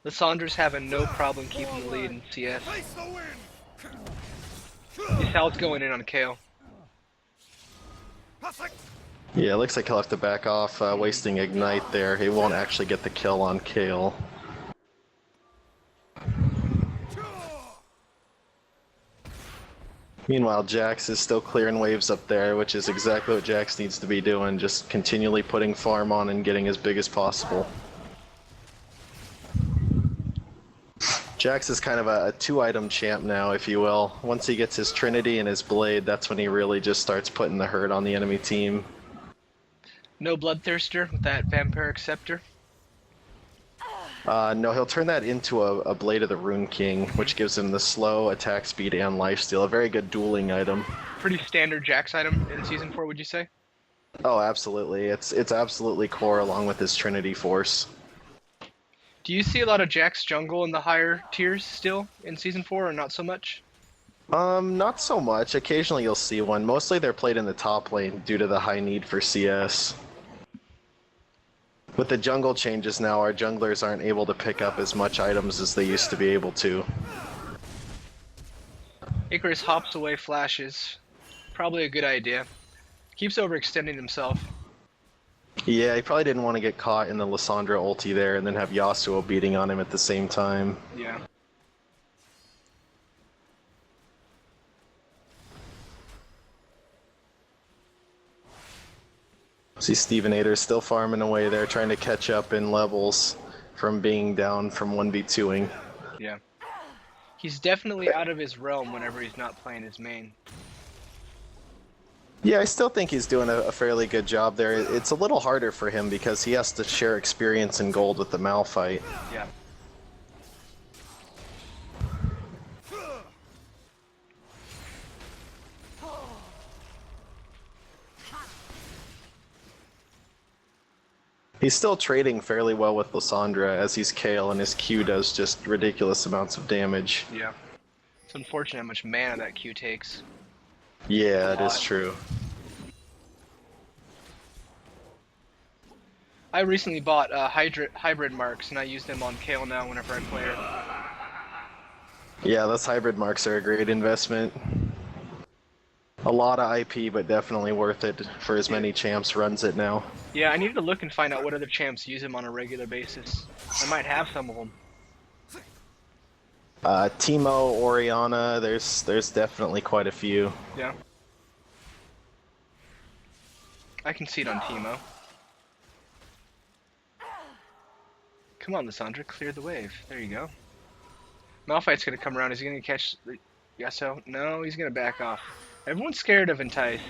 Lissandra's having no problem keeping the lead in CS. Sal's going in on Kale.
Yeah, it looks like he'll have to back off, wasting Ignite there. He won't actually get the kill on Kale. Meanwhile, Jax is still clearing waves up there, which is exactly what Jax needs to be doing, just continually putting farm on and getting as big as possible. Jax is kind of a two-item champ now, if you will. Once he gets his Trinity and his Blade, that's when he really just starts putting the hurt on the enemy team.
No Bloodthirster with that Vampiric Scepter.
No, he'll turn that into a Blade of the Rune King, which gives him the slow, attack speed, and lifesteal. A very good dueling item.
Pretty standard Jax item in Season 4, would you say?
Oh, absolutely. It's absolutely core along with his Trinity Force.
Do you see a lot of Jax jungle in the higher tiers still in Season 4, or not so much?
Not so much. Occasionally you'll see one. Mostly they're played in the top lane due to the high need for CS. With the jungle changes now, our junglers aren't able to pick up as much items as they used to be able to.
Icarus hops away flashes. Probably a good idea. Keeps overextending himself.
Yeah, he probably didn't want to get caught in the Lissandra ulti there and then have Yasuo beating on him at the same time.
Yeah.
See Stevenator still farming away there, trying to catch up in levels from being down from 1v2ing.
Yeah. He's definitely out of his realm whenever he's not playing his main.
Yeah, I still think he's doing a fairly good job there. It's a little harder for him because he has to share experience and gold with the Malphite.
Yeah.
He's still trading fairly well with Lissandra as he's Kale and his Q does just ridiculous amounts of damage.
Yeah. It's unfortunate how much mana that Q takes.
Yeah, it is true.
I recently bought hybrid marks, and I use them on Kale now whenever I play her.
Yeah, those hybrid marks are a great investment. A lot of IP, but definitely worth it for as many champs runs it now.
Yeah, I need to look and find out what other champs use them on a regular basis. I might have some of them.
Teemo, Orianna, there's definitely quite a few.
Yeah. I can see it on Teemo. Come on, Lissandra, clear the wave. There you go. Malphite's gonna come around. Is he gonna catch the Yasuo? No, he's gonna back off. Everyone's scared of Entice.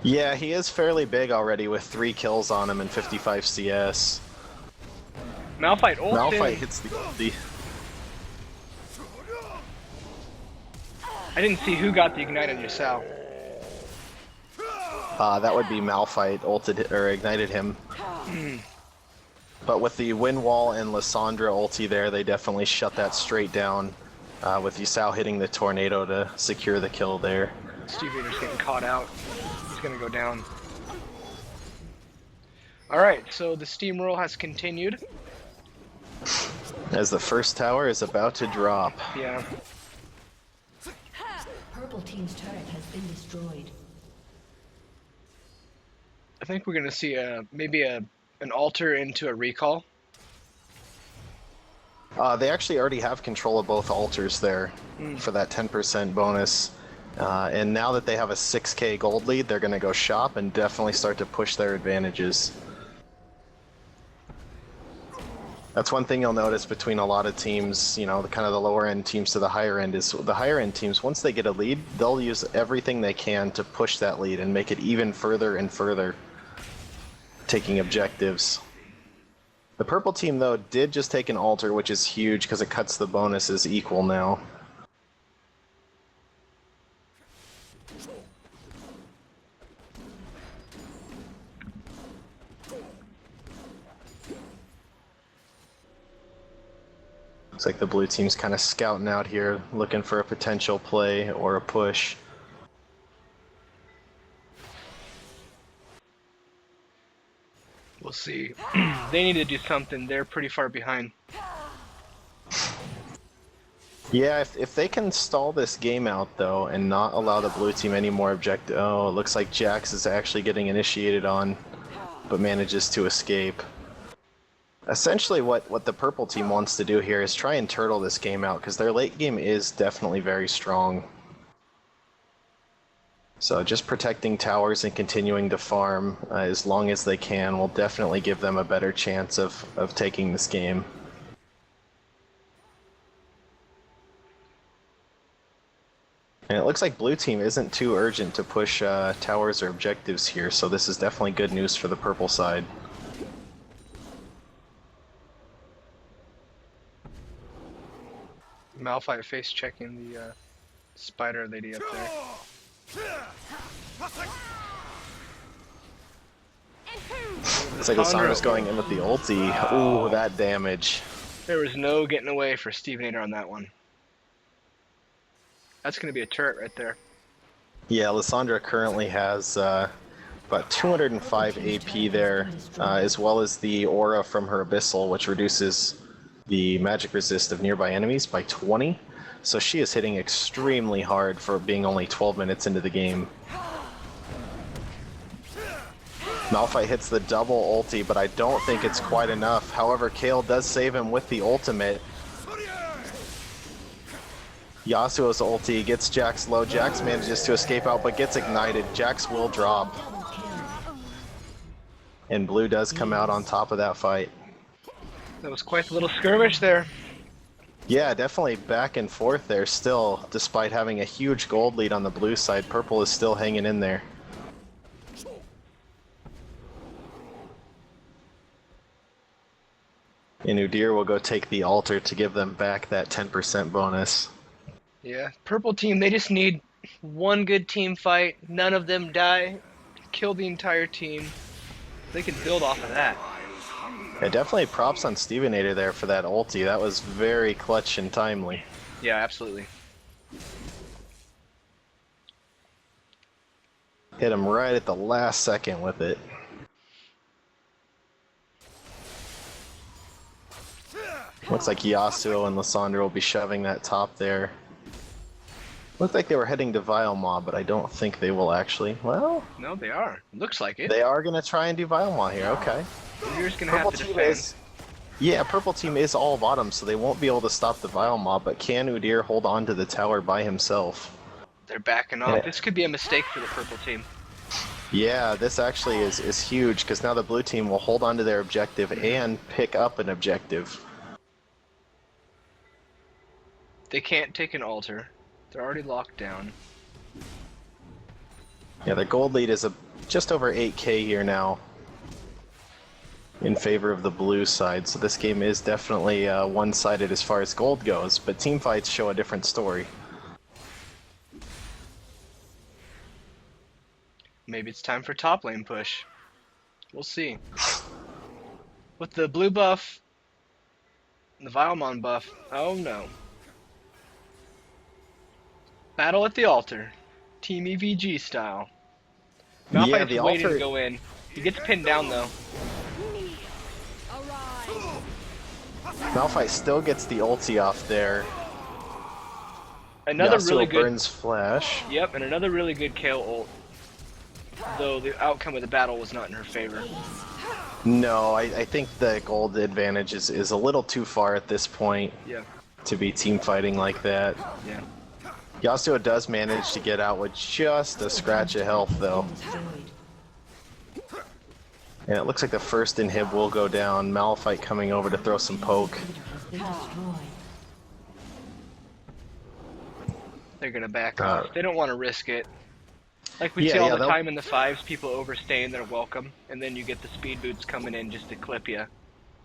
Yeah, he is fairly big already with 3 kills on him and 55 CS.
Malphite ults
Malphite
in.
hits the ulti.
I didn't see who got the ignite on Yasuo.
That would be Malphite ulted or ignited him. But with the wind wall and Lissandra ulti there, they definitely shut that straight down. With Yasuo hitting the tornado to secure the kill there.
Steve Vader's getting caught out. He's gonna go down. Alright, so the steamroll has continued.
As the first tower is about to drop.
Yeah.
Purple team's turret has been destroyed.
I think we're gonna see maybe an altar into a recall.
They actually already have control of both altars there for that 10% bonus. And now that they have a 6k gold lead, they're going to go shop and definitely start to push their advantages. That's one thing you'll notice between a lot of teams, you know, the kind of the lower end teams to the higher end is the higher end teams, once they get a lead, they'll use everything they can to push that lead and make it even further and further, taking objectives. The purple team, though, did just take an altar, which is huge because it cuts the bonuses equal now. Looks like the blue team's kind of scouting out here, looking for a potential play or a push.
We'll see. They need to do something. They're pretty far behind.
Yeah, if they can stall this game out, though, and not allow the blue team any more objective... Oh, it looks like Jax is actually getting initiated on, but manages to escape. Essentially, what the purple team wants to do here is try and turtle this game out, because their late game is definitely very strong. So just protecting towers and continuing to farm as long as they can will definitely give them a better chance of taking this game. And it looks like blue team isn't too urgent to push towers or objectives here, so this is definitely good news for the purple side.
Malphite face checking the spider lady up there.
Looks like Lissandra's going in with the ulti. Ooh, that damage.
There was no getting away for Stevenator on that one. That's going to be a turret right there.
Yeah, Lissandra currently has about 205 AP there, as well as the aura from her Abyssal, which reduces the magic resist of nearby enemies by 20. So she is hitting extremely hard for being only 12 minutes into the game. Malphite hits the double ulti, but I don't think it's quite enough. However, Kayle does save him with the ultimate. Yasuo's ulti gets Jax low. Jax manages to escape out, but gets ignited. Jax will drop. And blue does come out on top of that fight.
That was quite a little skirmish there.
Yeah, definitely back and forth there still. Despite having a huge gold lead on the blue side, purple is still hanging in there. And Udyr will go take the altar to give them back that 10% bonus.
Yeah, purple team, they just need one good team fight. None of them die. Kill the entire team. They can build off of that.
Yeah, definitely props on Stevenator there for that ulti. That was very clutch and timely.
Yeah, absolutely.
Hit him right at the last second with it. Looks like Yasuo and Lissandra will be shoving that top there. Looked like they were heading to Vile Maw, but I don't think they will actually. Well,
No, they are. Looks like it.
they are going to try and do Vile Maw here. Okay.
You're just gonna
Purple
have to
team
defend.
is... Yeah, purple team is all bottom, so they won't be able to stop the Vile Maw, but can Udyr hold on to the tower by himself?
They're backing off.
Yeah.
This could be a mistake for the purple team.
Yeah, this actually is huge, because now the blue team will hold on to their objective and pick up an objective.
They can't take an altar. They're already locked down.
Yeah, their gold lead is just over 8k here now in favor of the blue side, so this game is definitely one-sided as far as gold goes, but team fights show a different story.
Maybe it's time for top lane push. We'll see. With the blue buff, the Vilemon buff, oh no. Battle at the altar. Team EVG style. Malphite's
Yeah, the
waiting
altar...
to go in. He gets pinned down though.
Malphite still gets the ulti off there.
Another
Yasuo
really good.
burns flash.
Yep, and another really good Kayle ult. Though the outcome of the battle was not in her favor.
No, I think the gold advantage is a little too far at this point
Yeah.
to be team fighting like that.
Yeah.
Yasuo does manage to get out with just a scratch of health though. And it looks like the first inhib will go down. Malphite coming over to throw some poke.
They're gonna back off. They don't want to risk it. Like we
Yeah,
see all
yeah,
the
they'll-
time in the fives, people overstaying their welcome, and then you get the speed boots coming in just to clip you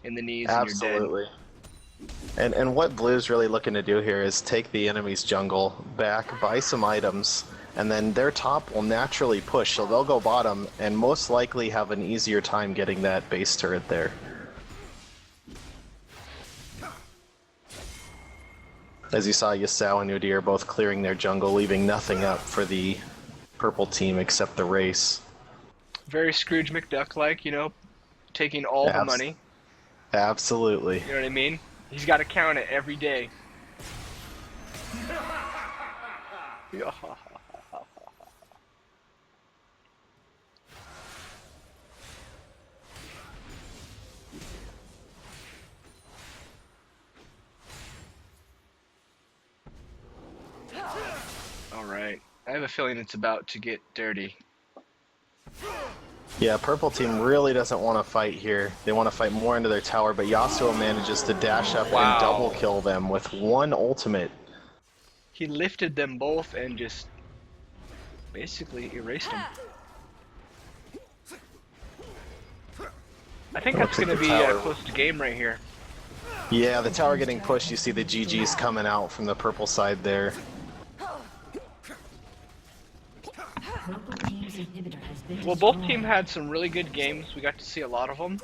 in the knees and you're dead.
Absolutely. And what Blue's really looking to do here is take the enemy's jungle back, buy some items, and then their top will naturally push, so they'll go bottom and most likely have an easier time getting that base turret there. As you saw, Yasuo and Udyr both clearing their jungle, leaving nothing up for the purple team except the race.
Very Scrooge McDuck-like, you know. taking all the money.
Absolutely.
You know what I mean? He's got to count it every day. Alright. I have a feeling it's about to get dirty.
Yeah, purple team really doesn't want to fight here. They want to fight more into their tower, but Yasuo manages to dash up
Wow.
and double kill them with one ultimate.
He lifted them both and just basically erased them. I think that's
Looks like
going to
the
be
tower-
close to game right here.
Yeah, the tower getting pushed. You see the GGs coming out from the purple side there.
Purple team's inhibitor has been
Well, both
destroyed.
teams had some really good games. We got to see a lot of them.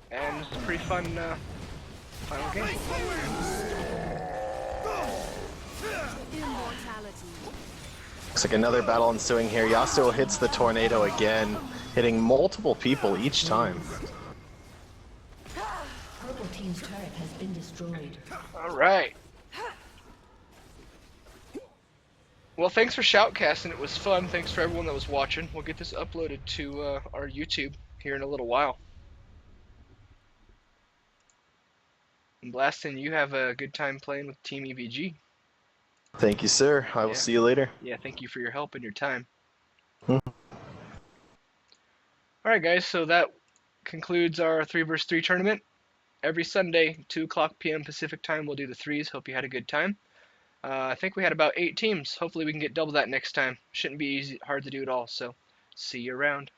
And it's a pretty fun final game.
Looks like another battle ensuing here. Yasuo hits the tornado again, hitting multiple people each time.
Purple team's turret has been destroyed.
Alright. Well, thanks for shoutcasting. It was fun. Thanks for everyone that was watching. We'll get this uploaded to our YouTube here in a little while. And Blastin, you have a good time playing with Team EVG.
Thank you, sir. I will
Yeah.
see you later.
Yeah, thank you for your help and your time.
Hmm.
Alright guys, so that concludes our 3 vs 3 tournament. Every Sunday, 2 o'clock p.m. Pacific time, we'll do the 3s. Hope you had a good time. I think we had about 8 teams. Hopefully we can get double that next time. Shouldn't be hard to do at all, so see you around.